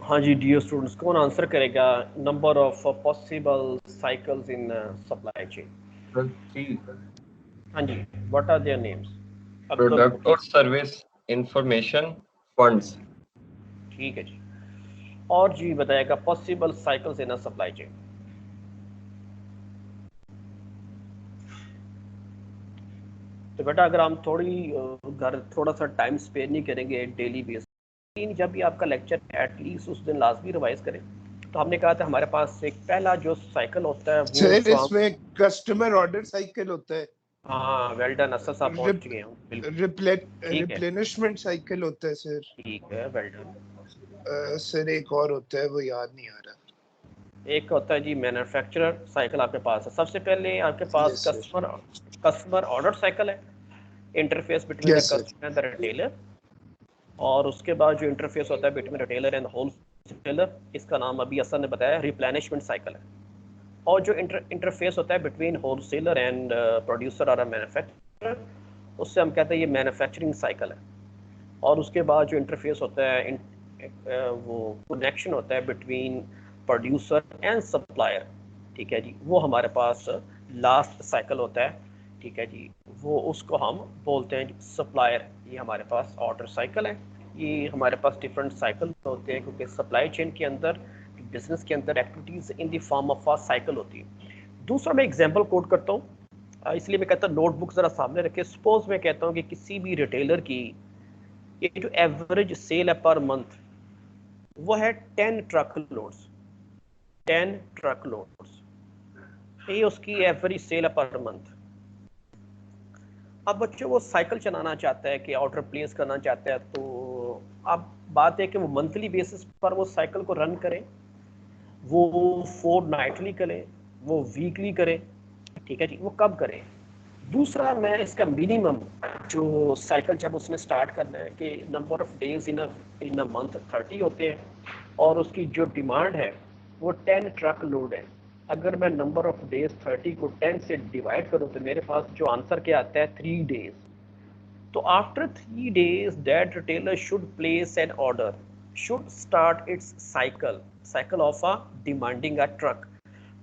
हाँ जी डियर स्टूडेंट्स, कौन आंसर करेगा number of possible cycles in supply chain? हाँ जी, what are their names? Product और सर्विस, इंफॉर्मेशन, फंड्स। ठीक है जी, और जी बताएगा possible cycles in a supply chain. तो बेटा अगर हम थोड़ा सा टाइम स्पेयर नहीं करेंगे डेली बेस, जब भी आपका लेक्चर एटलीस्ट उस दिन लाजमी रिवाइज करें। तो हमने कहा था हमारे पास एक पहला जो साइकिल होता है वो सर इसमें कस्टमर ऑर्डर साइकिल होता है। हाँ वेल डन, असद साहब पहुंच चुके हैं। रिप्लेनिशमेंट साइकिल होता है सर। ठीक है, वेल डन। सर एक और होता है, वो याद नहीं आ रहा। एक होता है जी मैन्युफैक्चरर साइकिल आपके पास है। सबसे पहले आपके पास कस्टमर ऑर्डर साइकिल है, interface between the customer and the retailer. और उसके बाद जो इंटरफेस होता है बिटवीन रिटेलर एंड होलसेलर, इसका नाम अभी असद ने बताया रिप्लेनिशमेंट साइकिल है। और जो इंटरफेस होता है बिटवीन होलसेलर एंड प्रोड्यूसर और मैन्युफैक्चरर, उससे हम कहते हैं ये मैन्युफैक्चरिंग साइकिल है। और उसके बाद जो इंटरफेस होता है वो कनेक्शन होता है बिटवीन प्रोड्यूसर एंड सप्लायर, ठीक है जी, वो हमारे पास लास्ट साइकिल होता है। ठीक है जी, वो उसको हम बोलते हैं सप्लायर। ये हमारे पास ऑर्डर साइकिल है। ये हमारे पास डिफरेंट साइकिल होते हैं क्योंकि सप्लाई चेन के अंदर, बिजनेस के अंदर activities in the form of a cycle होती है। दूसरा मैं एग्जांपल कोट करता हूँ, इसलिए मैं कहता हूँ नोटबुक जरा सामने रखें। सपोज मैं कहता हूँ कि किसी भी रिटेलर की ये जो एवरेज सेल है पर मंथ वो है 10 ट्रक लोड्स, 10 ट्रक लोड्स, ये उसकी एवरेज सेल है पर मंथ। अब बच्चों वो साइकिल चलाना चाहता है कि ऑर्डर प्लेस करना चाहता है, तो अब बात है कि वो मंथली बेसिस पर वो साइकिल को रन करें, वो फोर्टनाइटली करें, वो वीकली करें, ठीक है जी, वो कब करें। दूसरा मैं इसका मिनिमम जो साइकिल जब उसने स्टार्ट करना है कि number of days in a month 30 होते हैं और उसकी जो डिमांड है वो 10 ट्रक लोड है। अगर मैं नंबर ऑफ डेज 30 को 10 से डिवाइड करूं तो मेरे पास जो आंसर क्या आता है 3 डेज। तो after 3 days that retailer should place an order, should start it's cycle of a demanding a truck.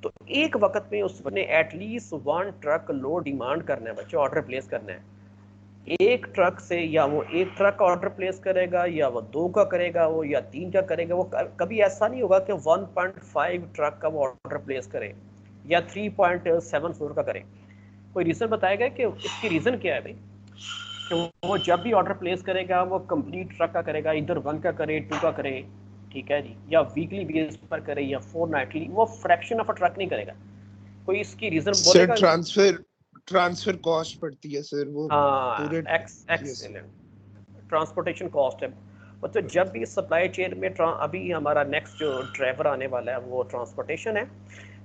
तो एक वक्त में उसने एटलीस्ट 1 ट्रक लोड डिमांड करना है बच्चों, ऑर्डर प्लेस करना है। एक ट्रक से या वो एक ट्रक ऑर्डर प्लेस करेगा या वो 2 का करेगा वो या 3 का करेगा। वो कभी ऐसा नहीं होगा कि 1.5 ट्रक का वो ऑर्डर प्लेस करे या 3.74 का करे। कोई रीजन बताएगा कि इसकी रीजन क्या है भाई? कि वो जब भी ऑर्डर प्लेस करेगा वो कंप्लीट ट्रक का करेगा, इधर 1 का करे, 2 का करे, ठीक है जी, या वीकली बेस पर करे या फोर्टनाइटली, वो फ्रैक्शन ऑफ अ ट्रक नहीं करेगा। कोई इसकी रीजन सर बोलेगा? ट्रांसफर कॉस्ट पड़ती है सर, वो पूरे एक्सीलेंट, ट्रांसपोर्टेशन कॉस्ट है। तो जब भी सप्लाई चेन में अभी हमारा नेक्स्ट जो ड्राइवर आने वाला है वो ट्रांसपोर्टेशन है,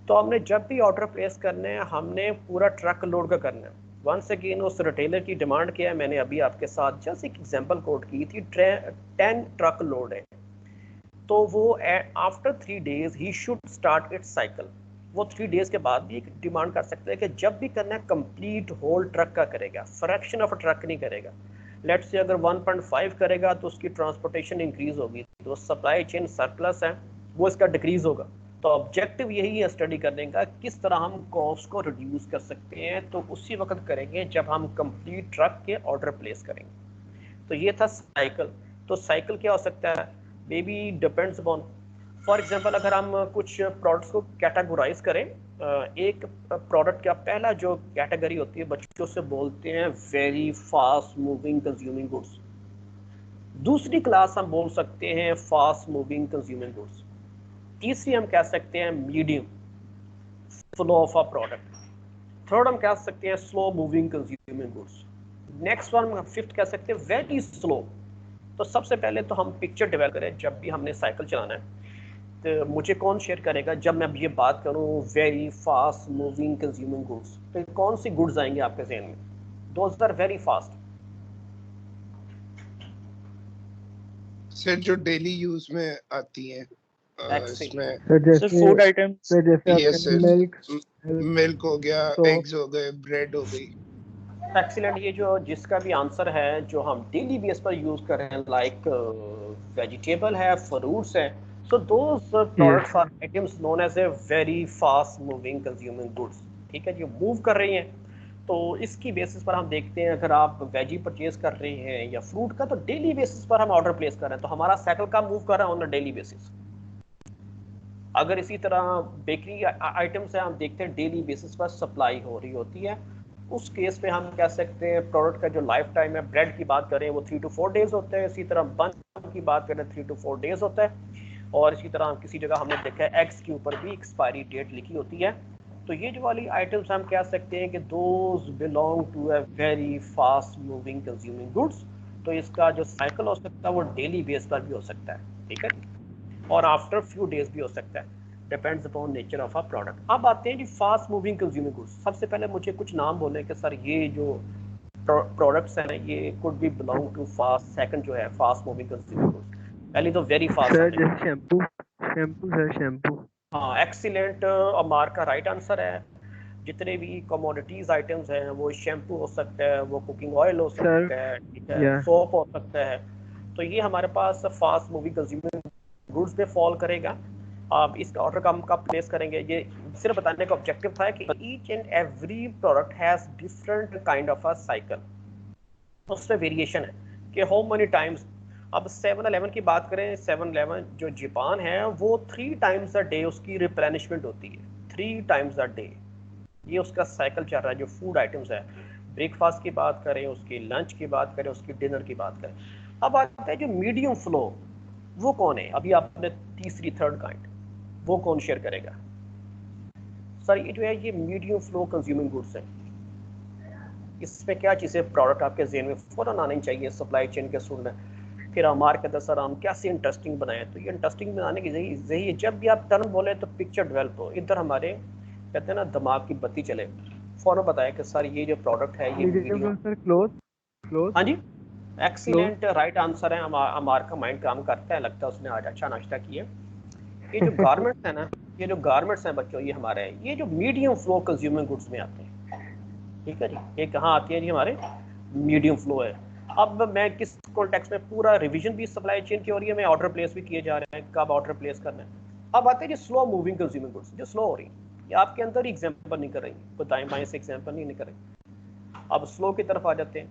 तो हमने जब भी ऑर्डर प्लेस करने हैं हमने पूरा ट्रक लोड का करना है। वंस अगेन उस रिटेलर की डिमांड क्या है, मैंने अभी आपके साथ जस्ट एक एग्जांपल कोट की थी, 10 ट्रक लोड है, तो वो after 3 days he should start it's cycle. वो 3 डेज के बाद भी डिमांड कर सकते हैं कि जब भी करना है कंप्लीट होल ट्रक का करेगा, फ्रैक्शन ऑफ ट्रक नहीं करेगा। लेट्स से अगर 1.5 करेगा तो उसकी ट्रांसपोर्टेशन इंक्रीज होगी, तो सप्लाई चेन सरप्लस है वो इसका डिक्रीज होगा। तो ऑब्जेक्टिव यही है स्टडी करने का, किस तरह हम कॉस्ट को रिड्यूस कर सकते हैं, तो उसी वक्त करेंगे जब हम कंप्लीट ट्रक के ऑर्डर प्लेस करेंगे। तो ये था साइकिल। तो साइकिल क्या हो सकता है, may be depends upon, for example अगर हम कुछ प्रोडक्ट्स को कैटेगराइज करें, एक प्रोडक्ट का पहला जो कैटेगरी होती है बच्चों से बोलते हैं very fast moving consuming goods, दूसरी क्लास हम बोल सकते हैं फास्ट मूविंग कंज्यूमिंग गुड्स, तीसरी हम कह सकते हैं medium flow of a product, third हम कह सकते हैं slow moving consuming goods, next one हम फिफ्थ कह सकते हैं वेरी स्लो। तो सबसे पहले तो हम पिक्चर डेवलप करें जब भी हमने साइकिल चलाना है, तो मुझे कौन शेयर करेगा जब मैं अब ये बात करूं very fast moving consuming goods, तो कौन सी गुड्स आएंगे आपके जहन में? Those are very fast. Sir जो डेली यूज में आती हैं, इसमें सर फूड आइटम, सर जैसे यस सर, मिल्क हो गया, एग्स हो गए, ब्रेड हो गई। एक्सीलेंट। ये जो जिसका भी आंसर है जो हम डेली बेस पर यूज कर रहे हैं, लाइक वेजिटेबल है, फ्रूट्स है, so those products are items known as a very fast moving consuming goods, ठीक है, जो मूव कर रही हैं। तो इसकी बेसिस पर हम देखते हैं, अगर आप वेजी परचेज कर रहे हैं या फ्रूट का, तो डेली बेसिस पर हम ऑर्डर प्लेस कर रहे हैं, तो हमारा साइकिल का मूव कर रहा है ऑन अ डेली बेसिस। अगर इसी तरह बेकरी आइटम्स है, हम देखते हैं डेली बेसिस पर सप्लाई हो रही होती है, उस केस पे हम कह सकते हैं प्रोडक्ट का जो लाइफ टाइम है, ब्रेड की बात करें वो 3 to 4 डेज होते हैं, इसी तरह बन की बात करें 3 to 4 डेज होता है, और इसी तरह किसी जगह हमने देखा है एग्स के ऊपर भी एक्सपायरी डेट लिखी होती है। तो ये जो वाली आइटम्स हम कह सकते हैं कि those belong to a very fast moving consuming goods. तो इसका जो साइकिल हो सकता है वो डेली बेस पर भी हो सकता है, ठीक है, और आफ्टर फ्यू डेज भी हो सकता है, depends upon nature of a product. अब आते हैं जी फास्ट मूविंग कंज्यूमिंग गुड्स। सबसे पहले मुझे कुछ नाम बोले कि सर ये जो प्रोडक्ट्स हैं ये could be belong to fast, second जो है फास्ट मूविंग कंज्यूमिंग गुड्स, पहली तो वेरी फास्ट सर जैसे शैम्पू सर शैम्पू। हाँ एक्सीलेंट, अमार का राइट आंसर है। जितने भी कमोडिटीज आइटम्स हैं वो शैम्पू हो सकता है, वो कुकिंग ऑयल हो सकता है, ठीक है, सोप हो सकता है। तो ये हमारे पास फास्ट मूविंग कंज्यूमर गुड्स पे फॉल करेगा। आप इसका ऑर्डर का हम कब प्लेस करेंगे, ये सिर्फ बताने का ऑब्जेक्टिव था कि each and every product has different kind of a cycle, उसमें वेरिएशन है कि हाउ मेनी टाइम्स। अब 7-Eleven की बात करें, 7-Eleven जो जापान है वो 3 times अ डे उसकी रिप्लेनिशमेंट होती है, 3 times अ डे, ये उसका साइकिल चल रहा है। जो फूड आइटम्स है, ब्रेकफास्ट की बात करें, उसकी लंच की बात करें, उसकी डिनर की बात करें। अब आता है जो मीडियम फ्लो, वो कौन है? अभी आपने तीसरी थर्ड काइंड, वो कौन शेयर करेगा? सर ये जो है ये मीडियम फ्लो कंज्यूमिंग गुड्स है, इसमें क्या चीज़ें प्रोडक्ट आपके जेहन में फौरन आनी चाहिए सप्लाई चेन के सूट में। फिर हमारे कहते सर हम कैसे इंटरेस्टिंग बनाए, तो ये इंटरेस्टिंग बनाने की यही है, जब भी आप टर्म बोले तो पिक्चर डेवलप हो, इधर हमारे कहते हैं ना दिमाग की बत्ती चले, फौरन बताया कि सर ये जो प्रोडक्ट है ये मीडियम। Sir cloth. हाँ जी एक्सीलेंट राइट आंसर है। हमार का माइंड काम करता है, लगता है उसने आज अच्छा नाश्ता किया। ये जो गारमेंट्स है ना, ये जो गारमेंट्स हैं बच्चों, ये हमारे ये जो मीडियम फ्लो कंज्यूमर गुड्स में आते हैं, ठीक है जी, ये कहाँ आती है जी? हमारे मीडियम फ्लो है। अब मैं किस कॉन्टेक्स्ट में, पूरा रिवीजन भी सप्लाई चेन की हो रही है, मैं ऑर्डर प्लेस भी किए जा रहे हैं, कब ऑर्डर प्लेस करना है। अब आते हैं जी स्लो मूविंग कंज्यूमर गुड्स, जो स्लो हो रही है, ये आपके अंदर ही एग्जांपल नहीं कर रही, कोई दाएं बाएं से एग्जांपल नहीं कर रही। अब स्लो की तरफ आ जाते हैं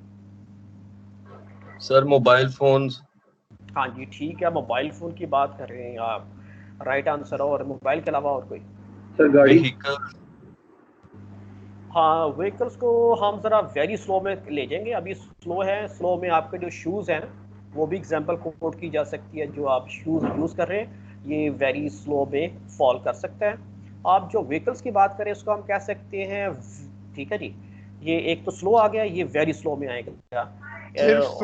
सर, मोबाइल फोन्स। हाँ जी ठीक है, मोबाइल फोन की बात कर रहे हैं आप, राइट आंसर। और मोबाइल के अलावा और कोई? सर गाड़ी। हाँ व्हीकल्स को हम ज़रा वेरी स्लो में ले जाएंगे, अभी स्लो है। स्लो में आपके जो शूज़ हैं ना वो भी एग्जांपल कोट की जा सकती है। जो आप शूज़ यूज़ कर रहे हैं ये वेरी स्लो में फॉल कर सकता है। आप जो व्हीकल्स की बात करें उसको हम कह सकते हैं, ठीक है जी, ये एक तो स्लो आ गया, ये वेरी स्लो में आएगा।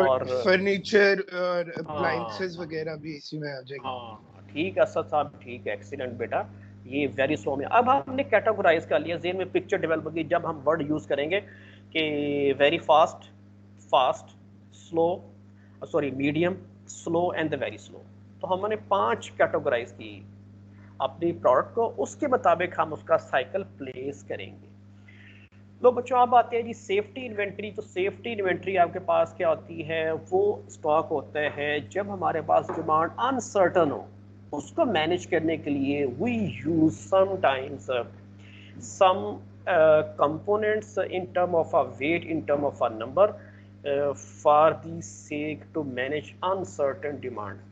और फर्नीचर और हाँ अप्लायंसेस वगैरह भी इसी में आ जाएंगे। हाँ ठीक है असद साहब, ठीक है, एक्सीलेंट बेटा, ये वेरी स्लो में। अब हमने कैटेगराइज कर लिया, जेन में पिक्चर डेवलप होगी जब हम वर्ड यूज करेंगे कि very fast, fast, slow, sorry medium, slow and the very slow. तो हमने 5 कैटेगराइज की अपनी प्रोडक्ट को, उसके मुताबिक हम उसका साइकिल प्लेस करेंगे। तो बच्चों आप आते हैं जी सेफ्टी इन्वेंट्री। तो सेफ्टी इन्वेंट्री आपके पास क्या होती है, वो स्टॉक होता है जब हमारे पास डिमांड अनसर्टन हो, उसको मैनेज करने के लिए we use sometimes some components in term of a weight, in term of a number, for the sake to manage uncertain demand।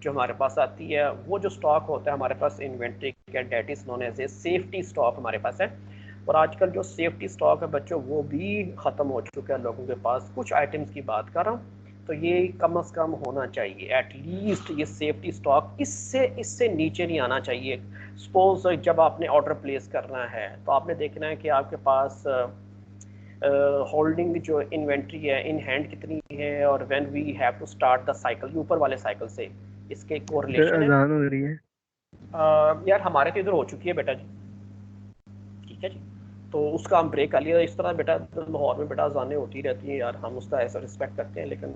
जो हमारे पास आती है वो जो स्टॉक होता है हमारे पास इन्वेंट्री का, that is known as a safety stock हमारे पास है। और आजकल जो सेफ्टी स्टॉक है बच्चों वो भी ख़त्म हो चुका है लोगों के पास। कुछ आइटम्स की बात कर रहा हूँ, तो ये कम से कम होना चाहिए एटलीस्ट ये सेफ्टी स्टॉक, इससे नीचे नहीं आना चाहिए। सपोज जब आपने ऑर्डर प्लेस करना है तो आपने देखना है कि आपके पास होल्डिंग जो इन्वेंट्री है इन हैंड कितनी है, और when we have to start the cycle, ये ऊपर वाले साइकिल से इसके कोरिलेशन है। अजान हो रही है यार हमारे तो इधर हो चुकी है बेटा जी, ठीक है जी, तो उसका हम ब्रेक कर लिया। इस तरह बेटा लाहौर में बेटा अजानें होती रहती हैं यार, हम उसका ऐसा रिस्पेक्ट करते हैं, लेकिन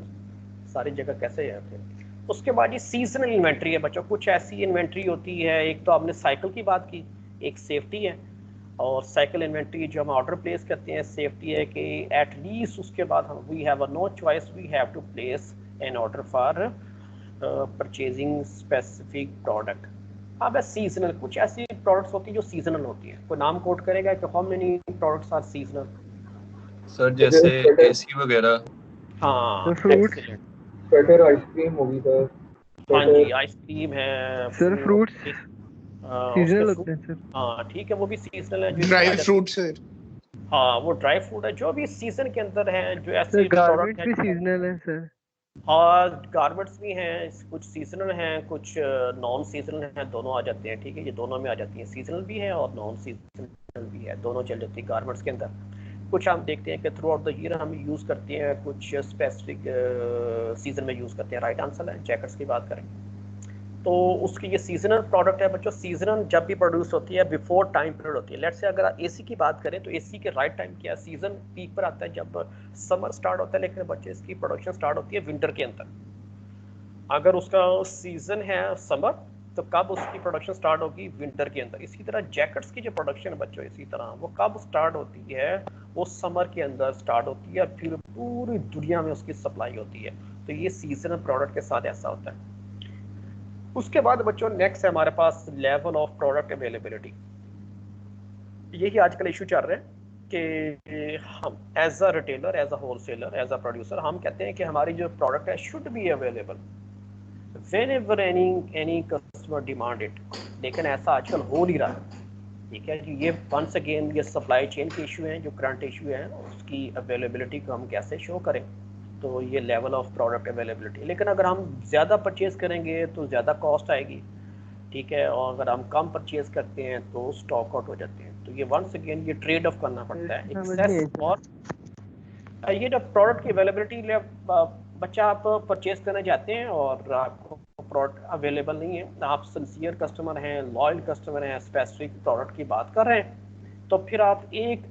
सारी जगह कैसे जाते हैं। उसके बाद ये सीजनल इन्वेंट्री है बच्चों। कुछ ऐसी इन्वेंट्री होती है, एक तो आपने साइकिल की बात की, एक सेफ्टी है, और साइकिल इन्वेंट्री जो हम ऑर्डर प्लेस करते हैं सेफ्टी है कि एटलीस्ट उसके बाद हम we have a no choice, we have to place an order for purchasing specific product. अब है सीजनल, कुछ ऐसी प्रोडक्ट्स होती है जो सीजनल होती है। कोई नाम कोट करेगा कि how many products are seasonal? Sir जैसे एसी वगैरह। हाँ फ्रूट्स, स्वेटर, आइसक्रीम होगी सर। हाँ जी आइसक्रीम है सर फ्रूट्स सीजनल उसके होते हैं सर। हाँ ठीक है वो भी सीजनल है। ड्राई फ्रूट सर, हाँ वो ड्राई फ्रूट है जो भी सीजन के अंदर है, जो ऐसे सर प्रोडक्ट गारमेंट्स भी है। सीजनल है सर। हाँ गारमेंट्स भी हैं, कुछ सीजनल हैं कुछ नॉन सीजनल हैं, दोनों आ जाते हैं, ठीक है, ये दोनों में आ जाती हैं, सीजनल भी है और नॉन सीजनल भी है, दोनों चल जाती है गारमेंट्स के अंदर। कुछ हम देखते हैं कि थ्रू आउट द ईयर हम यूज़ करते हैं, कुछ स्पेसिफिक सीजन में यूज़ करते हैं। राइट आंसर है। जैकेट्स की बात करें तो उसकी ये सीजनल प्रोडक्ट है बच्चों। सीजनल जब भी प्रोड्यूस होती है बिफोर टाइम पीरियड होती है। लेट्स से अगर एसी की बात करें तो एसी के राइट टाइम क्या है, सीजन पीक पर आता है जब समर स्टार्ट होता है, लेकिन बच्चे इसकी प्रोडक्शन स्टार्ट होती है विंटर के अंदर। अगर उसका सीजन है समर तो कब उसकी प्रोडक्शन स्टार्ट होगी, विंटर के अंदर। इसी तरह जैकेट्स की जो प्रोडक्शन है बच्चों इसी तरह वो कब स्टार्ट होती है, वो समर के अंदर स्टार्ट होती है, फिर पूरी दुनिया में उसकी सप्लाई होती है। तो ये सीजनल प्रोडक्ट के साथ ऐसा होता है। उसके बाद बच्चों नेक्स्ट है हमारे पास लेवल ऑफ प्रोडक्ट अवेलेबिलिटी। यही आजकल इशू चल रहे हैं कि हम as a retailer, as a wholesaler, as a producer हम कहते हैं कि हमारी जो प्रोडक्ट है should be available whenever any customer demand it, लेकिन ऐसा आजकल हो नहीं रहा है, ठीक है जी। ये वंस अगेन ये सप्लाई चेन के इशू हैं, जो करंट इशू है उसकी अवेलेबिलिटी को हम कैसे शो करें, तो ये लेवल ऑफ प्रोडक्ट अवेलेबिलिटी। लेकिन अगर हम ज़्यादा परचेज़ करेंगे तो ज़्यादा कॉस्ट आएगी, ठीक है, और अगर हम कम परचेज़ करते हैं तो स्टॉक आउट हो जाते हैं। तो ये वंस अगेन ये ट्रेड ऑफ करना पड़ता है एक्सेस और ये जो प्रोडक्ट की अवेलेबिलिटी। बच्चा आप परचेज करने जाते हैं और आपको प्रोडक्ट अवेलेबल नहीं है, आप सिंसियर कस्टमर हैं, लॉयल कस्टमर हैं, स्पेसिफिक प्रोडक्ट की बात कर रहे हैं, तो फिर आप एक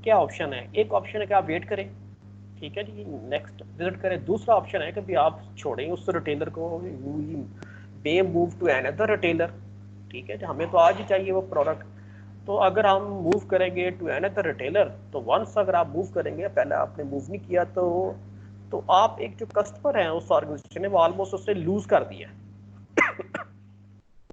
क्या ऑप्शन है, एक ऑप्शन है कि आप वेट करें, ठीक है जी, नेक्स्ट विजिट करें। दूसरा ऑप्शन है कि भी आप छोड़ें उस रिटेलर को, may move to another retailer, ठीक है, हमें तो आज ही चाहिए वो प्रोडक्ट। तो अगर हम मूव करेंगे टू अनदर रिटेलर, तो वंस अगर आप मूव करेंगे, पहले आपने मूव नहीं किया तो आप एक जो कस्टमर है उस ऑर्गेनाइजेशन ने वो ऑलमोस्ट उससे लूज कर दिया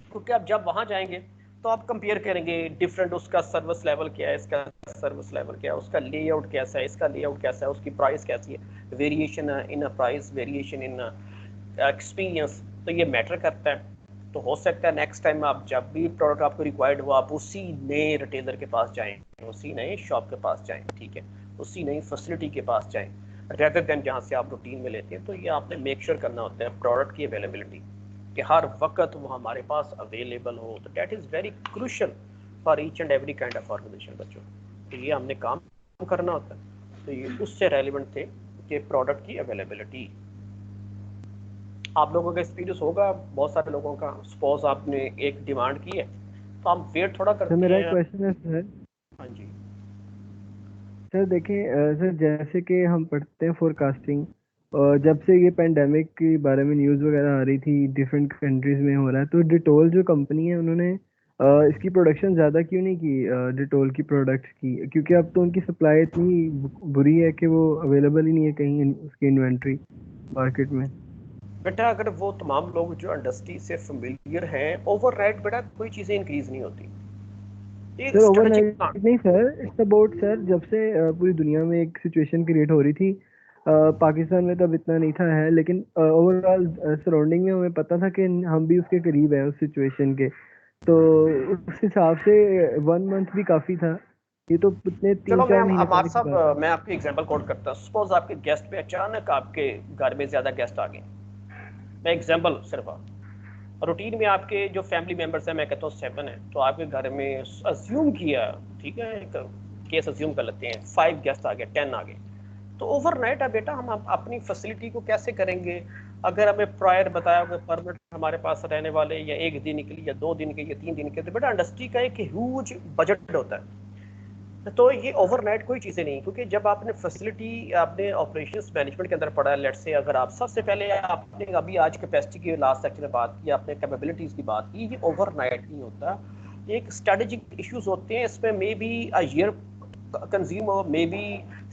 क्योंकि आप जब वहां जाएंगे तो आप कंपेयर करेंगे डिफरेंट, उसका सर्विस लेवल क्या है, इसका सर्विस लेवल क्या है, उसका लेआउट कैसा है, इसका लेआउट कैसा है, उसकी प्राइस कैसी है, variation in a price, variation in experience, तो ये मैटर करता है। तो हो सकता है नेक्स्ट टाइम आप जब भी प्रोडक्ट आपको रिक्वायर्ड हो आप उसी नए रिटेलर के पास जाएं, उसी नए शॉप के पास जाएं, ठीक है, उसी नई फैसिलिटी के पास जाएं रेदर देन जहाँ से आप रूटीन में लेते हैं। तो ये आपने मेक श्योर करना होता है प्रोडक्ट की अवेलेबिलिटी कि हर वक्त वो हमारे पास अवेलेबल हो। तो that is very crucial for each and every kind of organization बच्चों। तो ये हमने काम करना होता है। तो ये उससे रेलिवेंट थे कि प्रोडक्ट की अवेलेबिलिटी। आप लोगों का एक्सपीरियंस होगा बहुत सारे लोगों का, सपोज आपने एक डिमांड की है तो हम वेट थोड़ा करते हैं। मेरा एक क्वेश्चन है सर। हाँ जी सर देखें सर, जैसे कि हम पढ़ते हैं फोरकास्टिंग, जब से ये पेंडेमिक के बारे में न्यूज़ वगैरह आ रही थी डिफरेंट कंट्रीज में हो रहा है, तो डिटोल जो कंपनी है उन्होंने इसकी प्रोडक्शन ज़्यादा क्यों नहीं की डिटोल की प्रोडक्ट्स की? क्योंकि अब तो उनकी सप्लाई इतनी बुरी है कि वो अवेलेबल ही नहीं है कहीं उसकी इन्वेंट्री मार्केट में। बेटा अगर वो तमाम लोग जो इंडस्ट्री से फेमिलियर हैं, ओवरनाइट बेटा कोई चीज़ें इंक्रीज नहीं होती। सर ओवरनाइट नहीं सर, इट्स अबाउट सर जब से पूरी दुनिया में एक सिचुएशन क्रिएट हो रही थी, पाकिस्तान में तब इतना नहीं था है, लेकिन ओवरऑल सराउंडिंग में हमें पता था कि हम भी उसके करीब हैं उस सिचुएशन के, तो उस हिसाब से 1 मंथ भी काफी था। ये तो इतने 3-4 महीने अमार साहब मैं आपको एग्जांपल कोट करता हूँ। सपोज आपके गेस्ट पे अचानक आपके घर में ज़्यादा गेस्ट आ गए, मैं एग्जांपल सिर्फ रूटीन में आपके जो फैमिली मेंबर्स हैं मैं कहता हूँ 7 है, तो आपके घर में अज्यूम किया, ठीक है, एक केस अज्यूम कर लेते हैं 5 गेस्ट आ गए, 10 आ गए, तो ओवरनाइट है बेटा हम अपनी फैसिलिटी को कैसे करेंगे? अगर हमें प्रायर बताया होगा परमिट हमारे पास रहने वाले या 1 दिन के लिए या 2 दिन के या 3 दिन के, तो बेटा इंडस्ट्री का एक ह्यूज बजट होता है। तो ये ओवरनाइट कोई चीज़ें नहीं, क्योंकि जब आपने फैसिलिटी आपने ऑपरेशंस मैनेजमेंट के अंदर पढ़ा है, लेट्स से अगर आप सबसे पहले आपने अभी आज कैपेसिटी की लास्ट सेक्शन में बात की, आपने कैपेबिलिटीज़ की बात की, ये ओवरनाइट नहीं होता, एक स्ट्रेटेजिक इश्यूज होते हैं, इसमें may be a year consume हो, मे बी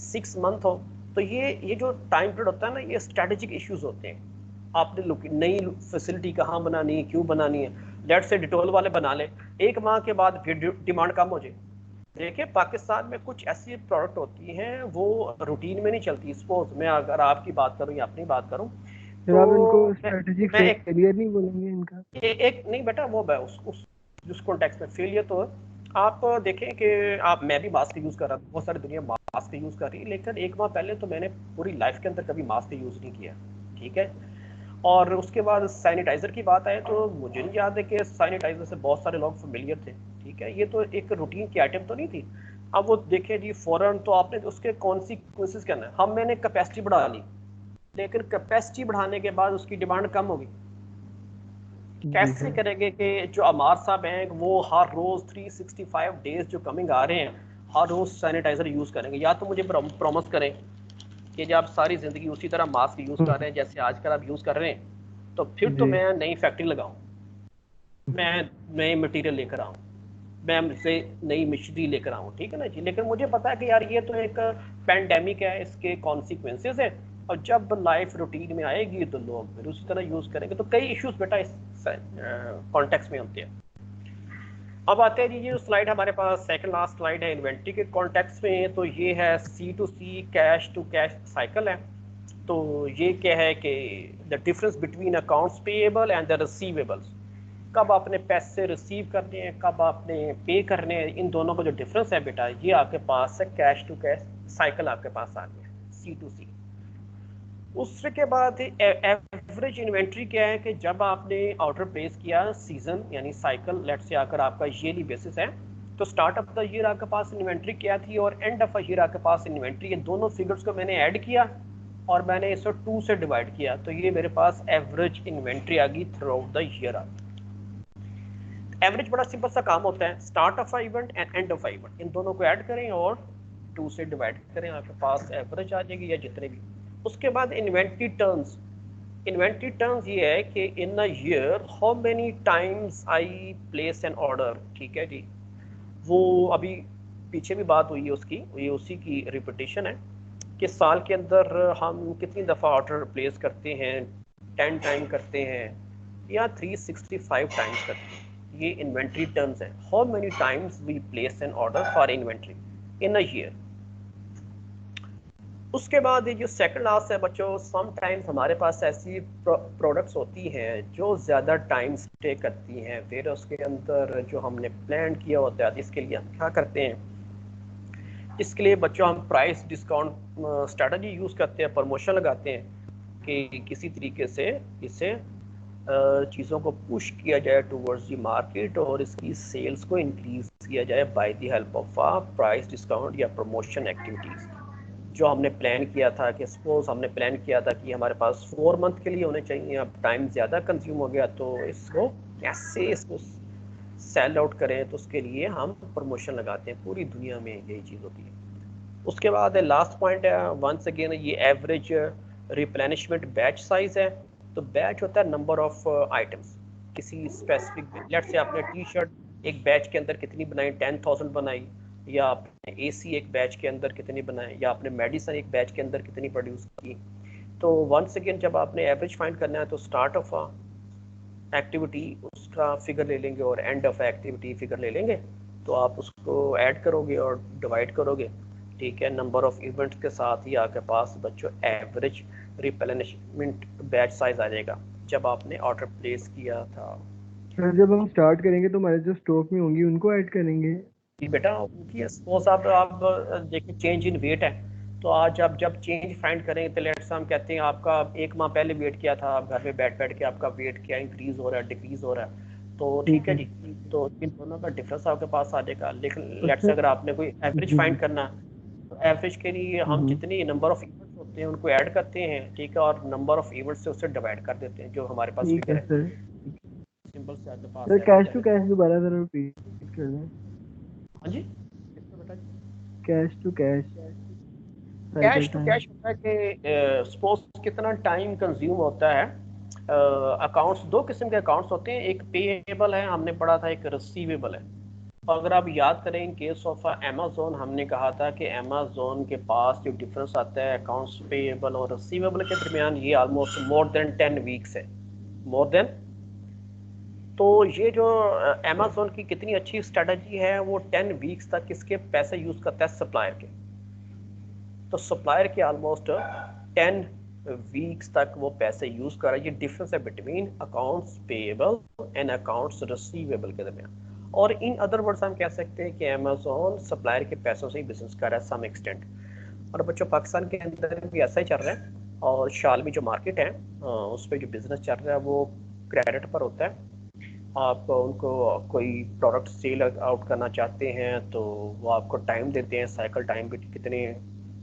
6 मंथ हो, तो ये जो टाइम पीरियड होता है ना, ये स्ट्रेटेजिक इश्यूज होते हैं। आपने नई फैसिलिटी कहाँ बनानी है, क्यों बनानी है, लेट्स से डिटोल वाले बना ले, 1 माह के बाद फिर डिमांड कम हो जाए। देखिए पाकिस्तान में कुछ ऐसी प्रोडक्ट होती हैं वो रूटीन में नहीं चलती। सपोज मैं अगर आपकी बात करूं या अपनी बात करूं तो आप इनको स्ट्रेटेजिक फेलियर नहीं बोलेंगे इनका? एक नहीं बेटा, वो उस कॉन्टेक्स्ट में फेलियर तो आप देखें कि मैं भी मास्क यूज़ कर रहा था, बहुत सारी दुनिया मास्क यूज़ कर रही है, लेकिन 1 माह पहले तो मैंने पूरी लाइफ के अंदर कभी मास्क यूज़ नहीं किया, ठीक है। और उसके बाद सैनिटाइज़र की बात आए तो मुझे नहीं याद है कि सैनिटाइज़र से बहुत सारे लोग फेमिलियर थे, ठीक है, ये तो एक रूटीन की आइटम तो नहीं थी। अब वो देखें जी फौरन तो आपने उसके कॉन्सिक्वेंसेस करना है। मैंने कैपेसिटी बढ़ा ली, लेकिन कैपेसिटी बढ़ाने के बाद उसकी डिमांड कम होगी, कैसे करेंगे कि जो अमार साहब हैं वो हर रोज़ 365 डेज जो कमिंग आ रहे हैं हर रोज़ सैनिटाइज़र यूज़ करेंगे? या तो मुझे प्रॉमिस करें कि जब आप सारी ज़िंदगी उसी तरह मास्क यूज़ कर रहे हैं जैसे आजकल आप यूज़ कर रहे हैं, तो फिर तो मैं नई फैक्ट्री लगाऊं, मैं नए मटेरियल लेकर आऊं, मैं से नई मशीनरी लेकर आऊं, ठीक है ना जी। लेकिन मुझे पता है कि यार ये तो एक पैंडेमिक है, इसके कॉन्सिक्वेंसेस है, और जब लाइफ रूटीन में आएगी तो लोग फिर उसी तरह यूज़ करेंगे। तो कई इश्यूज बेटा इस कॉन्टेक्स्ट में होते हैं। अब आते हैं जी, ये स्लाइड हमारे पास सेकंड लास्ट स्लाइड है इन्वेंट्री के कॉन्टेक्स्ट में। तो ये है C2C cash to cash cycle है। तो ये क्या है कि the difference between accounts payable and the receivables, कब आपने पैसे रिसीव करने हैं, कब आपने पे करने हैं, इन दोनों का जो डिफरेंस है बेटा ये आपके पास है कैश टू कैश साइकिल आपके पास आ गया C2C। उसके बाद एवरेज इन्वेंट्री क्या है कि जब आपने ऑर्डर प्लेस किया सीजन यानी साइकिल लेट से आकर आपका ईयरली बेसिस है, तो स्टार्ट ऑफ द ईयर आपके पास इन्वेंट्री क्या थी और एंड ऑफ द ईयर आपके पास इन्वेंट्री, ये दोनों फिगर्स को मैंने ऐड किया और मैंने इसे 2 से डिवाइड किया, तो ये मेरे पास एवरेज इन्वेंट्री आ गई throughout the year. Average बड़ा सिंपल सा काम होता है, start of event and end of event, इन दोनों को ऐड करें और 2 से डिवाइड करें, आपके पास एवरेज आ जाएगी या जितने भी। उसके बाद इन्वेंट्री टर्न्स, इन्वेंट्री टर्न्स ये है कि in a year how many times I place an order, ठीक है जी। वो अभी पीछे भी बात हुई है उसकी, ये उसी की रिपीटेशन है कि साल के अंदर हम कितनी दफ़ा ऑर्डर प्लेस करते हैं, 10 टाइम करते हैं या 365 टाइम्स करते हैं, ये इन्वेंट्री टर्म्स है। How many times we place an order for inventory in a year. उसके बाद ये जो सेकंड लास्ट है बच्चों, सम टाइम्स हमारे पास ऐसी प्रोडक्ट्स होती हैं जो ज़्यादा टाइम स्टे करती हैं, फिर उसके अंदर जो हमने प्लान किया होता है इसके लिए हम क्या करते हैं, इसके लिए बच्चों हम प्राइस डिस्काउंट स्ट्रेटजी यूज़ करते हैं, प्रमोशन लगाते हैं कि किसी तरीके से इसे चीज़ों को पुश किया जाए टूवर्ड्स दी मार्केट और इसकी सेल्स को इंक्रीज किया जाए bye the help of price discount या प्रमोशन एक्टिविटीज़। जो हमने प्लान किया था कि सपोज हमने प्लान किया था कि हमारे पास 4 मंथ के लिए होने चाहिए, अब टाइम ज़्यादा कंज्यूम हो गया तो इसको कैसे इसको सेल आउट करें, तो उसके लिए हम प्रमोशन लगाते हैं। पूरी दुनिया में यही चीज़ होती है। उसके बाद लास्ट पॉइंट है वंस अगेन ये एवरेज रिप्लेनिशमेंट बैच साइज है। तो बैच होता है नंबर ऑफ आइटम्स किसी स्पेसिफिक, लेट से आपने टी शर्ट एक बैच के अंदर कितनी बनाई, 10,000 बनाई, या आपने एसी एक बैच के अंदर कितनी बनाए, या आपने मेडिसिन एक बैच के अंदर कितनी प्रोड्यूस की। तो वंस अगेन जब आपने एवरेज फाइंड करना है तो स्टार्ट ऑफ एक्टिविटी उसका फिगर ले लेंगे और एंड ऑफ एक्टिविटी फिगर ले लेंगे, तो आप उसको ऐड करोगे और डिवाइड करोगे, ठीक है, नंबर ऑफ इवेंट्स के साथ ही आपके पास बच्चों एवरेज रिप्लेनिशमेंट बैच साइज आ जाएगा जब आपने ऑर्डर प्लेस किया था। सर जब हम स्टार्ट करेंगे तो हमारे जो स्टॉक में होंगी उनको ऐड करेंगे जी बेटा, उनकी सपोज आप देखिए चेंज इन वेट है, तो आज आप जब चेंज फाइंड करेंगे तो लेट्स हम कहते हैं आपका 1 माह पहले वेट किया था, आप घर में बैठ के आपका वेट क्या इंक्रीज हो रहा है डिक्रीज हो रहा है, तो ठीक है जी, तो इन दोनों का डिफरेंस आपके पास आ जाएगा। लेकिन लेट्स अगर आपने कोई एवरेज फाइंड करना है तो एवरेज के लिए हम जितनी नंबर ऑफ इवेंट्स होते हैं उनको ऐड करते हैं, ठीक है, और नंबर ऑफ इवेंट्स से उससे डिवाइड कर देते हैं जो हमारे पास फिगर है। सिंपल से आपके पास सर कैश टू कैश दोबारा जरा रिपीट कर दें। हाँ जी, कैश टू कैश होता है कि सपोज कितना टाइम कंज्यूम होता है। अकाउंट्स दो किस्म के अकाउंट्स होते हैं, एक पेएबल है हमने पढ़ा था, एक रिसीवेबल है। अगर आप याद करें इन केस ऑफ अमेज़न हमने कहा था कि अमेज़न के पास जो डिफरेंस आता है अकाउंट्स पेएबल और रिसीवेबल के दरमियान ये ऑलमोस्ट मोर देन 10 वीक्स है, मोर देन। तो ये जो अमेज़न की कितनी अच्छी स्ट्रेटजी है, वो 10 वीक्स तक इसके पैसे यूज़ करता है सप्लायर के। तो सप्लायर के ऑलमोस्ट 10 वीक्स तक वो पैसे यूज़ कर रहा है। ये डिफरेंस है between accounts payable and accounts receivable के दरमियान। और इन अदर वर्ड्स हम कह सकते हैं कि अमेज़न सप्लायर के पैसों से ही बिजनेस कर रहा है सम एक्सटेंट। और बच्चों पाकिस्तान के अंदर भी ऐसा ही चल रहा है, और शालमी जो मार्केट है उस पर जो बिज़नेस चल रहा है वो क्रेडिट पर होता है। आप उनको कोई प्रोडक्ट सेल आउट करना चाहते हैं तो वो आपको टाइम देते हैं, साइकिल टाइम भी कितने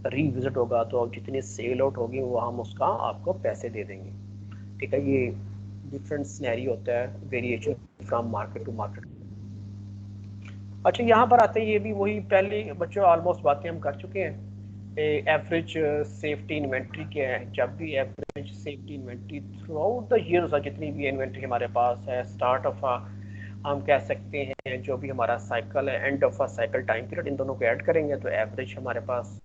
रीविजिट होगा, तो जितनी सेल आउट होगी वो हम उसका आपको पैसे दे देंगे, ठीक है। ये डिफरेंट सिनेरियो होता है, variation from market to market. अच्छा, यहाँ पर आते हैं, ये भी वही पहले बच्चों ऑलमोस्ट बातें हम कर चुके हैं। एवरेज सेफ्टी इन्वेंट्री क्या है, जब भी average safety inventory through out the years जितनी भी इन्वेंट्री हमारे पास है, स्टार्ट ऑफ हम कह सकते हैं जो भी हमारा साइकिल है, end of cycle time period, इन दोनों को ऐड करेंगे तो एवरेज हमारे पास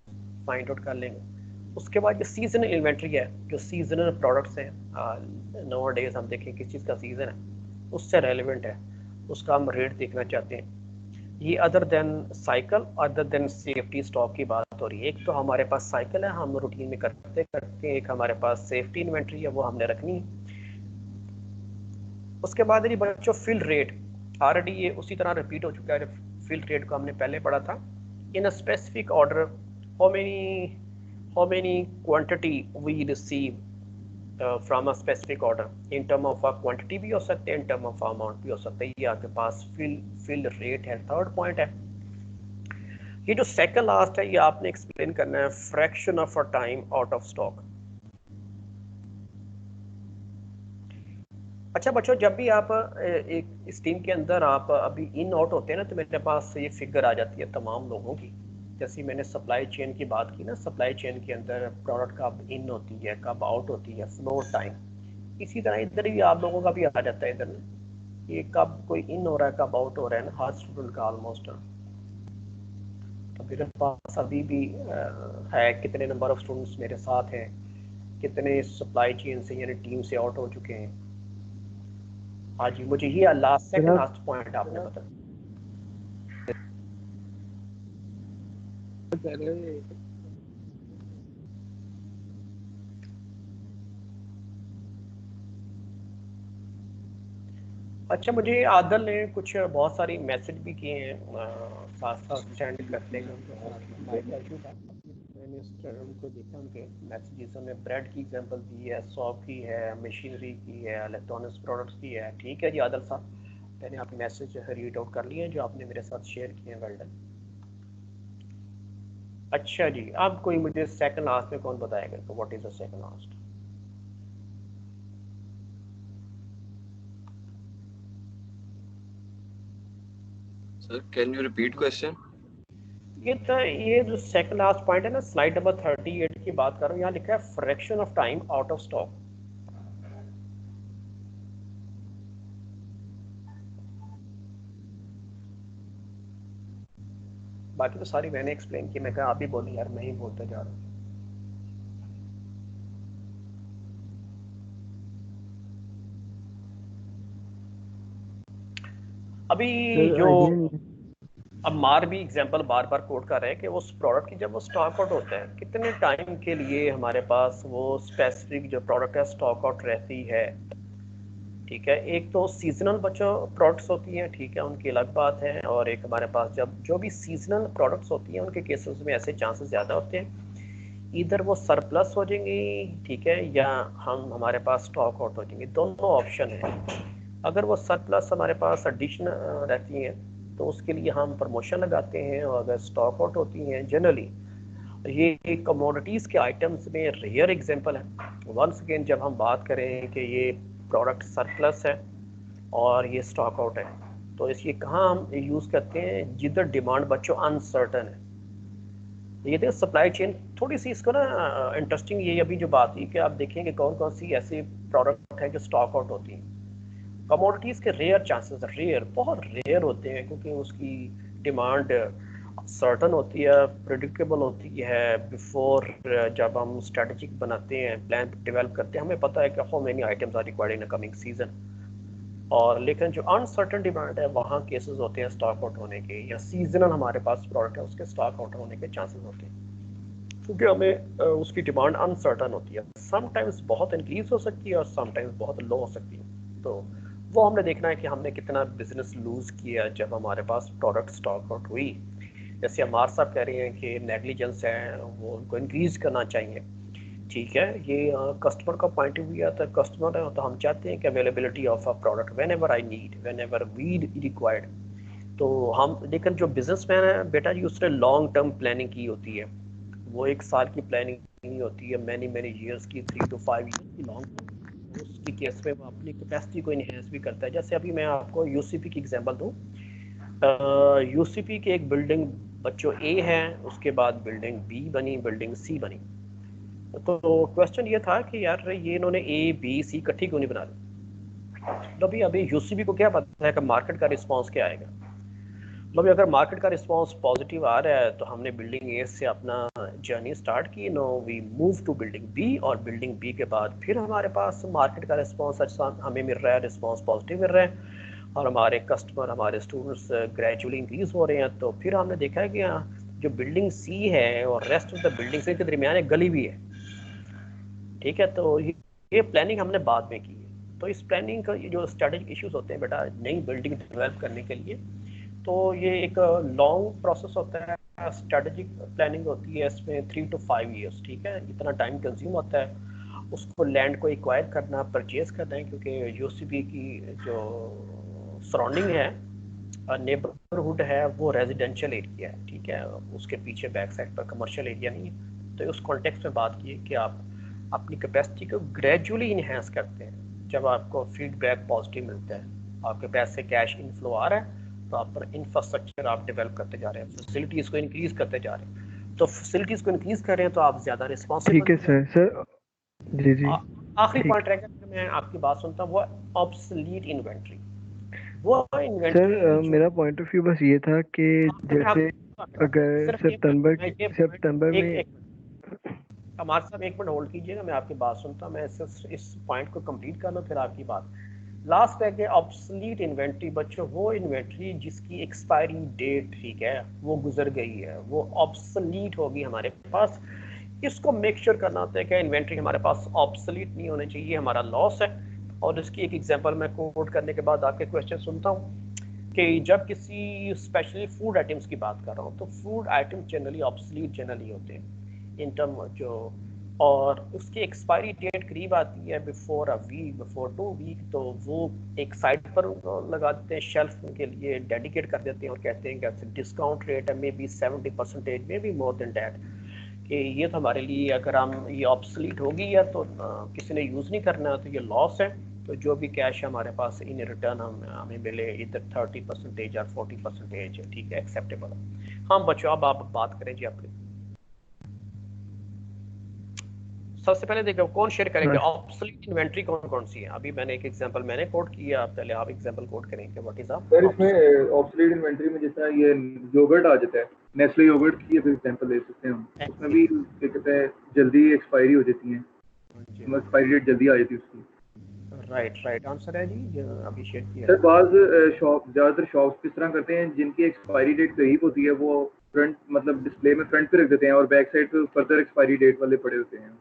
फाइंड आउट कर लेंगे। उसके बाद जो सीजनल इन्वेंट्री है, जो सीजनल प्रोडक्ट्स हैं, नो डेज हम देखें किस चीज़ का सीजन है उससे रेलिवेंट है, उसका हम रेट देखना चाहते हैं। ये other than cycle, other than safety stock की बात हो रही है। एक तो हमारे पास साइकिल है, हम रूटीन में करते करते, एक हमारे पास सेफ्टी इन्वेंट्री है, वो हमने रखनी है। उसके बाद बच्चों फिल रेट, ऑलरेडी ये उसी तरह रिपीट हो चुका है। फिल रेट को हमने पहले पढ़ा था। In a specific order how many quantity we receive from a specific order, in term of a quantity भी हो सकते हैं, in term of amount भी हो सकते हैं। ये आपके पास फिल रेट है, थर्ड पॉइंट है। ये जो सेकंड लास्ट है ये आपने एक्सप्लेन करना है, fraction of a time out of stock. अच्छा बच्चों, जब भी आप एक इस टीम के अंदर आप अभी इन आउट होते हैं ना, तो मेरे पास ये फिगर आ जाती है तमाम लोगों की। जैसे मैंने सप्लाई चेन की बात की ना, सप्लाई चेन के अंदर प्रोडक्ट कब इन होती है, कब आउट होती है, फ्लो टाइम। इसी तरह इधर भी आप लोगों का भी आ जाता है इधर ना, ये कब कोई इन हो रहा है, कब आउट हो रहा है ना, हर स्टूडेंट का ऑलमोस्ट। तो मेरे पास अभी भी है कितने नंबर ऑफ स्टूडेंट्स मेरे साथ हैं, कितने सप्लाई चेन से यानी टीम से आउट हो चुके हैं। हाँ जी, मुझे ये सेकंड लास्ट पॉइंट आपने बताया। अच्छा, मुझे आदल ने कुछ बहुत सारी मैसेज भी किए हैं, साथ साथ सेंड करते हैं। मैंने उनको देखा, उनके मैसेजेस में ब्रेड की एग्जांपल दी है, सॉप की है, मशीनरी की है, इलेक्ट्रॉनिक्स प्रोडक्ट्स की है। ठीक है जी आदल साहब, मैंने आपके मैसेज रीड आउट कर लिए हैं जो आपने मेरे साथ शेयर किए हैं। Well done. अच्छा जी, अब कोई मुझे सेकंड लास्ट में कौन बताएगा तो what is the second last? Sir can you repeat question? ये जो सेकंड लास्ट पॉइंट है ना, स्लाइड नंबर 38 की बात कर रहा हूँ। यहाँ लिखा है fraction of time out of stock. बाकी तो सारी मैंने एक्सप्लेन की। मैं कहा आप भी बोली यार, मैं ही बोलते जा रहा हूँ। अभी जो अब मार भी एग्जांपल बार बार कोट कर रहे हैं कि उस प्रोडक्ट की जब वो स्टॉक आउट होता है, कितने टाइम के लिए हमारे पास वो स्पेसिफिक जो प्रोडक्ट है स्टॉक आउट रहती है। ठीक है, एक तो सीजनल बच्चों प्रोडक्ट्स होती हैं, ठीक है, उनकी अलग बात है। और एक हमारे पास जब जो भी सीजनल प्रोडक्ट्स होती हैं उनके केसेस में ऐसे चांसेस ज़्यादा होते हैं इधर वो सरप्लस हो जाएंगी, ठीक है, या हमारे पास स्टॉक आउट हो जाएंगे। दोनों ऑप्शन है। अगर वो सरप्लस हमारे पास एडिशन रहती हैं तो उसके लिए हम प्रमोशन लगाते हैं, और अगर स्टॉक आउट होती हैं जनरली ये कमोडिटीज़ के आइटम्स में रेयर एग्जांपल है। वंस अगेन जब हम बात करें कि ये प्रोडक्ट सरप्लस है और ये स्टॉक आउट है, तो इसलिए कहाँ हम यूज़ करते हैं जिधर डिमांड बच्चों अनसर्टन है। ये देखो सप्लाई चेन थोड़ी सी इसको ना इंटरेस्टिंग, ये अभी जो बात हुई कि आप देखेंगे कौन कौन सी ऐसी प्रोडक्ट है जो स्टॉक आउट होती हैं। कमोडिटीज़ के रेयर चांसेस, रेयर बहुत रेयर होते हैं, क्योंकि उसकी डिमांड सर्टन होती है, प्रिडिक्टेबल होती है। बिफोर जब हम स्ट्रेटेजिक बनाते हैं, प्लान डेवलप करते हैं, हमें पता है कि how many items are required in a coming season. और लेकिन जो अनसर्टन डिमांड है वहाँ केसेस होते हैं स्टॉक आउट होने के, या सीजनल हमारे पास प्रोडक्ट है उसके स्टॉक आउट होने के चांसेस होते हैं, क्योंकि हमें उसकी डिमांड अनसर्टन होती है। समटाइम्स बहुत इंक्रीज हो सकती है और समटाइम्स बहुत लो हो सकती है। तो वो हमने देखना है कि हमने कितना बिजनेस लूज किया जब हमारे पास प्रोडक्ट स्टॉक आउट हुई। जैसे हमारे साहब कह रहे हैं कि नेग्लिजेंस है वो उनको इंक्रीज करना चाहिए। ठीक है, ये कस्टमर का पॉइंट ऑफ व्यू आता है। कस्टमर है तो हम चाहते हैं कि availability of a product whenever I need, whenever we required. तो हम, लेकिन जो बिजनेसमैन है बेटा जी, उसने लॉन्ग टर्म प्लानिंग की होती है। वो एक साल की प्लानिंग नहीं होती है, मैनी ईयर्स की, 3 to 5 ईयर्स की लॉन्ग। उसकी केस में वो अपनी कैपेसिटी को इन्हेंस भी करता है। जैसे अभी मैं आपको यूसीपी की एग्जांपल दूं, यूसीपी की एक बिल्डिंग बच्चों ए है, उसके बाद बिल्डिंग बी बनी, बिल्डिंग सी बनी। तो क्वेश्चन ये था कि यार ये इन्होंने ए बी सी इकट्ठी क्यों नहीं बना दी। तो अभी यूसीबी को क्या पता है कि मार्केट का रिस्पांस क्या आएगा। तो अभी अगर मार्केट का रिस्पांस पॉजिटिव आ रहा है तो हमने बिल्डिंग ए से अपना जर्नी स्टार्ट की, now we move to building B, और बिल्डिंग बी के बाद फिर हमारे पास मार्केट का रिस्पांस अच्छा हमें मिल रहा है, रिस्पांस पॉजिटिव मिल रहा है, और हमारे कस्टमर, हमारे स्टूडेंट्स ग्रेजुअली इंक्रीज हो रहे हैं। तो फिर हमने देखा है कि जो बिल्डिंग सी है और रेस्ट ऑफ द बिल्डिंग के दरमियान एक गली भी है। ठीक है, तो ये प्लानिंग हमने बाद में की है। तो इस प्लानिंग का जो स्ट्रेटेजिक इश्यूज होते हैं बेटा नई बिल्डिंग डेवलप करने के लिए, तो ये एक लॉन्ग प्रोसेस होता है, स्ट्रेटेजिक प्लानिंग होती है, इसमें 3 to 5 ईयर्स। ठीक है, इतना टाइम कंज्यूम होता है उसको लैंड को एक्वायर करना, परचेज करना है, क्योंकि यूसीबी की जो सराउंडिंग है, नेबरहुड है, वो रेजिडेंशियल एरिया है। ठीक है, उसके पीछे बैक साइड पर कमर्शियल एरिया नहीं है। तो उस कॉन्टेक्स्ट में बात की कि आप अपनी कैपेसिटी को ग्रेजुअली इन्हेंस करते हैं। जब आपको फीडबैक पॉजिटिव मिलता है, आपके पैसे कैश इनफ्लो आ रहा है, तो आप पर इंफ्रास्ट्रक्चर आप डेवलप करते जा रहे हैं, फैसिलिटीज़ को इंक्रीज करते जा रहे हैं। तो फैसिलिटीज़ को इंक्रीज कर रहे हैं तो आप ज़्यादा रिस्पॉन्सिबल। ठीक है सर जी जी। आखिरी पॉइंट रहेगा, मैं आपकी बात सुनता हूँ, वो ऑब्सोलीट इन्वेंट्री। वो इन्वेंट्री सर मेरा पॉइंट ऑफ व्यू बस ये था कि जैसे अगर सितंबर में हमारे साथ एक मिनट होल्ड कीजिएगा, मैं आपकी बात सुनता हूँ। मैं इस पॉइंट को कंप्लीट करना, फिर आपकी बात। लास्ट है कि ऑब्सोलीट इन्वेंट्री बच्चों वो इन्वेंट्री जिसकी एक्सपायरी डेट, ठीक है, वो गुजर गई है, वो ऑब्सोलीट होगी हमारे पास। इसको मेक श्योर करना होता है कि इन्वेंट्री हमारे पास ऑब्सोलीट नहीं होनी चाहिए, हमारा लॉस है। और इसकी एक एग्जांपल मैं कोट करने के बाद आपके क्वेश्चन सुनता हूँ कि जब किसी स्पेशली फूड आइटम्स की बात कर रहा हूँ तो food item generally obsolete generally होते हैं इन टर्म जो, और उसकी एक्सपायरी डेट करीब आती है before a week, before 2 week, तो वो एक साइड पर लगा देते हैं, शेल्फ के लिए डेडिकेट कर देते हैं और कहते हैं कि डिस्काउंट रेट है may be 70%, may be more than that, कि ये तो हमारे लिए अगर हम ये ऑब्सोलीट होगी या तो किसी ने यूज़ नहीं करना तो ये लॉस है, तो जो भी कैश हमारे पास इन रिटर्न हमें मिले इधर 30% और 40%, ठीक है, एक्सेप्टेबल है। हाँ बच्चों अब आप बात करें जी अपनी। सबसे पहले देखो कौन शेयर करेंगे ऑब्सोलीट इन्वेंट्री कौन कौन सी है। अभी मैंने एक एग्जांपल मैंने कोड किया, पहले आप एग्जांपल कोड करेंगे व्हाट इज सर इसमें ऑब्सोलीट इन्वेंट्री में जितना ये योगर्ट आ जाता है, नेस्ले योगर्ट की फिर एग्जांपल ले सकते हैं हम, उसमें भी कहते हैं जल्दी एक्सपायरी हो जाती है, एक्सपायरी डेट जल्दी आ जाती है उसकी। राइट आंसर है जी अभी शेयर किया। सर बाज शॉप ज्यादातर शॉप्स इस तरह करते हैं जिनकी एक्सपायरी डेट करीब होती है वो फ्रंट मतलब डिस्प्ले में फ्रंट पे रख देते हैं और बैक साइड पे फर्दर एक्सपायरी डेट वाले पड़े होते हैं।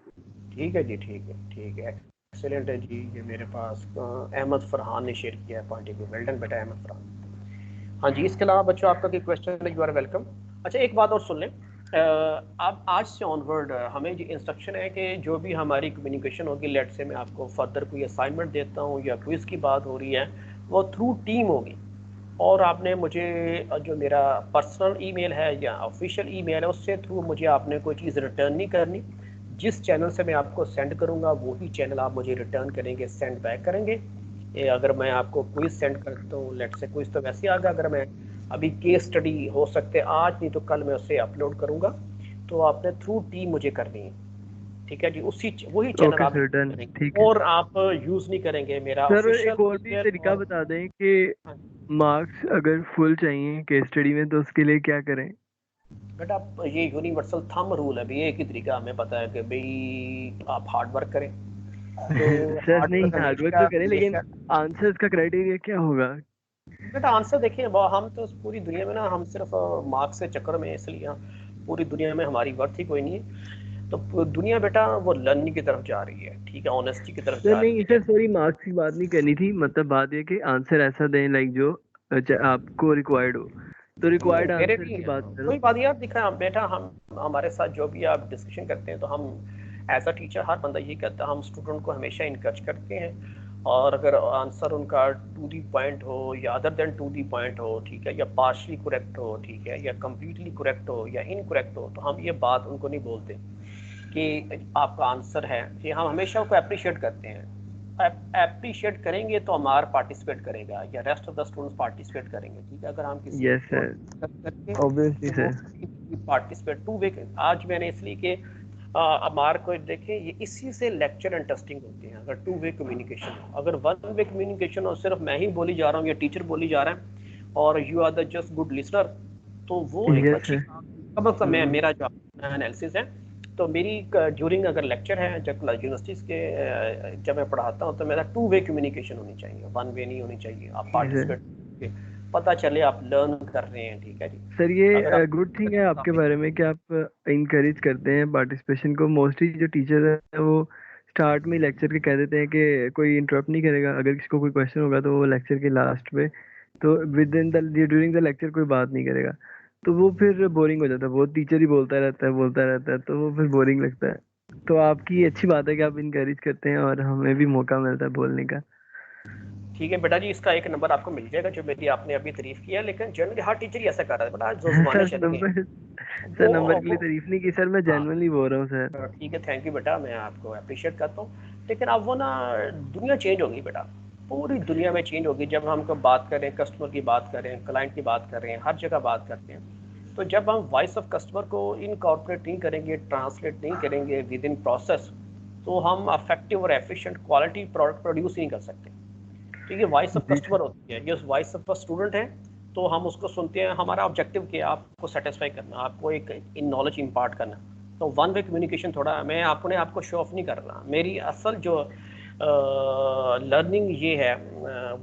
ठीक है जी ठीक है एक्सीलेंट है जी। ये मेरे पास अहमद फरहान ने शेयर किया है point of view, well done बेटा अहमद फरहान। हाँ जी, इसके अलावा बच्चों आपका कोई क्वेश्चन है, यू आर वेलकम। अच्छा एक बात और सुन लें, अब आज से ऑनवर्ड हमें जो इंस्ट्रक्शन है कि जो भी हमारी कम्युनिकेशन होगी, लेट से मैं आपको फर्दर कोई असाइनमेंट देता हूँ या क्विज़ की बात हो रही है, वो थ्रू टीम होगी, और आपने मुझे जो मेरा पर्सनल ईमेल है या ऑफिशियल ईमेल है उससे थ्रू मुझे आपने कोई चीज़ रिटर्न नहीं करनी। जिस चैनल से मैं आपको सेंड करूँगा वही चैनल आप मुझे रिटर्न करेंगे, सेंड बैक करेंगे। अगर मैं आपको क्विज सेंड करता हूँ, लेट से क्विज तो वैसे आ गया, अगर मैं अभी केस स्टडी हो सकते आज नहीं तो कल मैं उसे अपलोड करूँगा, तो आपने थ्रू टीम मुझे करनी है, ठीक है जी। उसी वही चैनल आप करेंगे और आप यूज़ नहीं करेंगे मेरा सर। ऑफिशियल। एक और भी तरीका बता दें कि मार्क्स अगर फुल चाहिए केस स्टडी में तो उसके लिए क्या करें? बट आप ये यूनिवर्सल थंब रूल है भी, एक ही तरीका हमें पता है कि भाई आप हार्ड वर्क करें। तो सर नहीं हार्ड वर्क तो करें, लेकिन आंसर्स का क्राइटेरिया क्या होगा? बट आंसर देखिए हम तो पूरी दुनिया में ना, हम सिर्फ मार्क्स के चक्कर में, इसलिए पूरी दुनिया में हमारी वर्थ ही कोई नहीं है। तो दुनिया बेटा वो लर्निंग की तरफ जा रही है, ठीक है, ऑनेस्टी की तरफ जा रही है। सर सॉरी मार्क्स की बात नहीं करनी थी, मतलब बात ये कि आंसर ऐसा दें लाइक जो आपको रिक्वायर्ड हो, तो रिक्वायर्ड आंसर की बात करो। कोई बात यार दिखा बेटा, हम हमारे साथ जो भी आप डिस्कशन करते हैं तो हम एज अ टीचर हर बंदा यही कहता है, हम स्टूडेंट को हमेशा इनकरेज करते हैं, और अगर आंसर उनका टू दी पॉइंट हो या other than to the point हो, ठीक है, या पार्शली करेक्ट हो, ठीक है, या कम्प्लीटली करेक्ट हो या इनकरेक्ट हो, तो हम ये बात उनको नहीं बोलते कि आपका आंसर है, कि हम हमेशा उनको अप्रिशिएट करते हैं। अप्रिशिएट करेंगे तो हमारा पार्टिसिपेट करेगा या rest of the students participate करेंगे, ठीक है। अगर हम किसी obviously sir participate two way, आज मैंने इसलिए कि हमारे को देखें ये इसी से लेक्चर इंटरेस्टिंग होते हैं। अगर टू वे कम्युनिकेशन हो, अगर वन वे कम्युनिकेशन हो, सिर्फ मैं ही बोली जा रहा हूँ या टीचर बोली जा रहा है और you are the just good listener, तो वो एक अच्छी कम से कम मेरा जो एनालिसिस है, तो मेरी ड्यूरिंग अगर लेक्चर है जब यूनिवर्सिटीज़ के जब मैं पढ़ाता हूँ तो मेरा टू वे कम्युनिकेशन होनी चाहिए, वन वे नहीं होनी चाहिए। आप पार्टिसिपेट पता चले आप लर्न कर रहे हैं, ठीक है जी। सर ये गुड थिंग है आपके बारे में कि आप इनकरेज करते हैं पार्टिसिपेशन को। मोस्टली जो टीचर है वो स्टार्ट में लेक्चर के कह देते हैं कि कोई इंटरप्ट नहीं करेगा, अगर किसी को कोई क्वेश्चन होगा तो वो लेक्चर के लास्ट में, तो with in the during the lecture कोई बात नहीं करेगा, तो वो फिर बोरिंग हो जाता है, वो टीचर ही बोलता रहता है, तो वो फिर बोरिंग लगता है। तो आपकी अच्छी बात है कि आप इनकरेज करते हैं और हमें भी मौका मिलता है बोलने का। ठीक है बेटा जी, इसका एक नंबर आपको मिल जाएगा जो मेरी आपने अभी तारीफ किया, लेकिन जनरली हर टीचर ही ऐसा कर रहा है बेटा, जो ज़माने चल गए। सर नंबर के लिए तारीफ नहीं की सर, मैं जेन्युइनली बोल रहा हूँ सर। ठीक है, थैंक यू बेटा, मैं आपको अप्रिशिएट करता हूँ। लेकिन अब वो ना दुनिया चेंज होगी बेटा, पूरी दुनिया में चेंज होगी। जब हम बात करें कस्टमर की बात करें, क्लाइंट की बात करें, हर जगह बात करते हैं, तो जब हम वॉइस ऑफ कस्टमर को इनकॉर्पोरेट नहीं करेंगे, ट्रांसलेट नहीं करेंगे विद इन प्रोसेस, तो हम इफेक्टिव और एफिशिएंट क्वालिटी प्रोडक्ट प्रोड्यूस नहीं कर सकते। ठीक है, वॉइस ऑफ कस्टमर होती है, ये वॉइस ऑफ स्टूडेंट है, तो हम उसको सुनते हैं। हमारा ऑब्जेक्टिव क्या है, आपको सेटिस्फाई करना, आपको एक इन नॉलेज इम्पार्ट करना। तो वन वे कम्युनिकेशन थोड़ा, मैं अपने आप को शो ऑफ नहीं कर रहा, मेरी असल जो लर्निंग ये है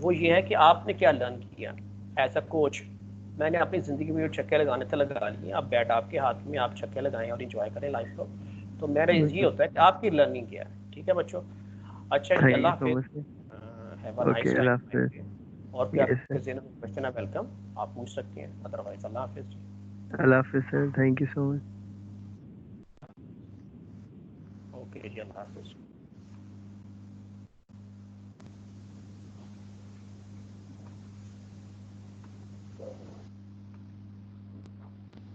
वो ये है कि आपने क्या लर्न किया एज अ कोच। मैंने अपनी ज़िंदगी में छक्के लगाने से लगा लिए, अब बैट आपके हाथ में, आप छक्के लगाएं और इंजॉय करें लाइफ को। तो मेरा ये होता है कि आपकी लर्निंग क्या है। ठीक है बच्चों, अच्छा जी, अल्लाह हाफिज़। Have a nice okay, Allah Hafiz. Time. और भी यस आपके सर, ज़हन में क्वेश्चन है, वेलकम, आप पूछ सकते हैं, अदरवाइज अल्लाह हाफिज। अल्लाह हाफिज sir, thank you so much. Okay जी, अल्लाह हाफिज।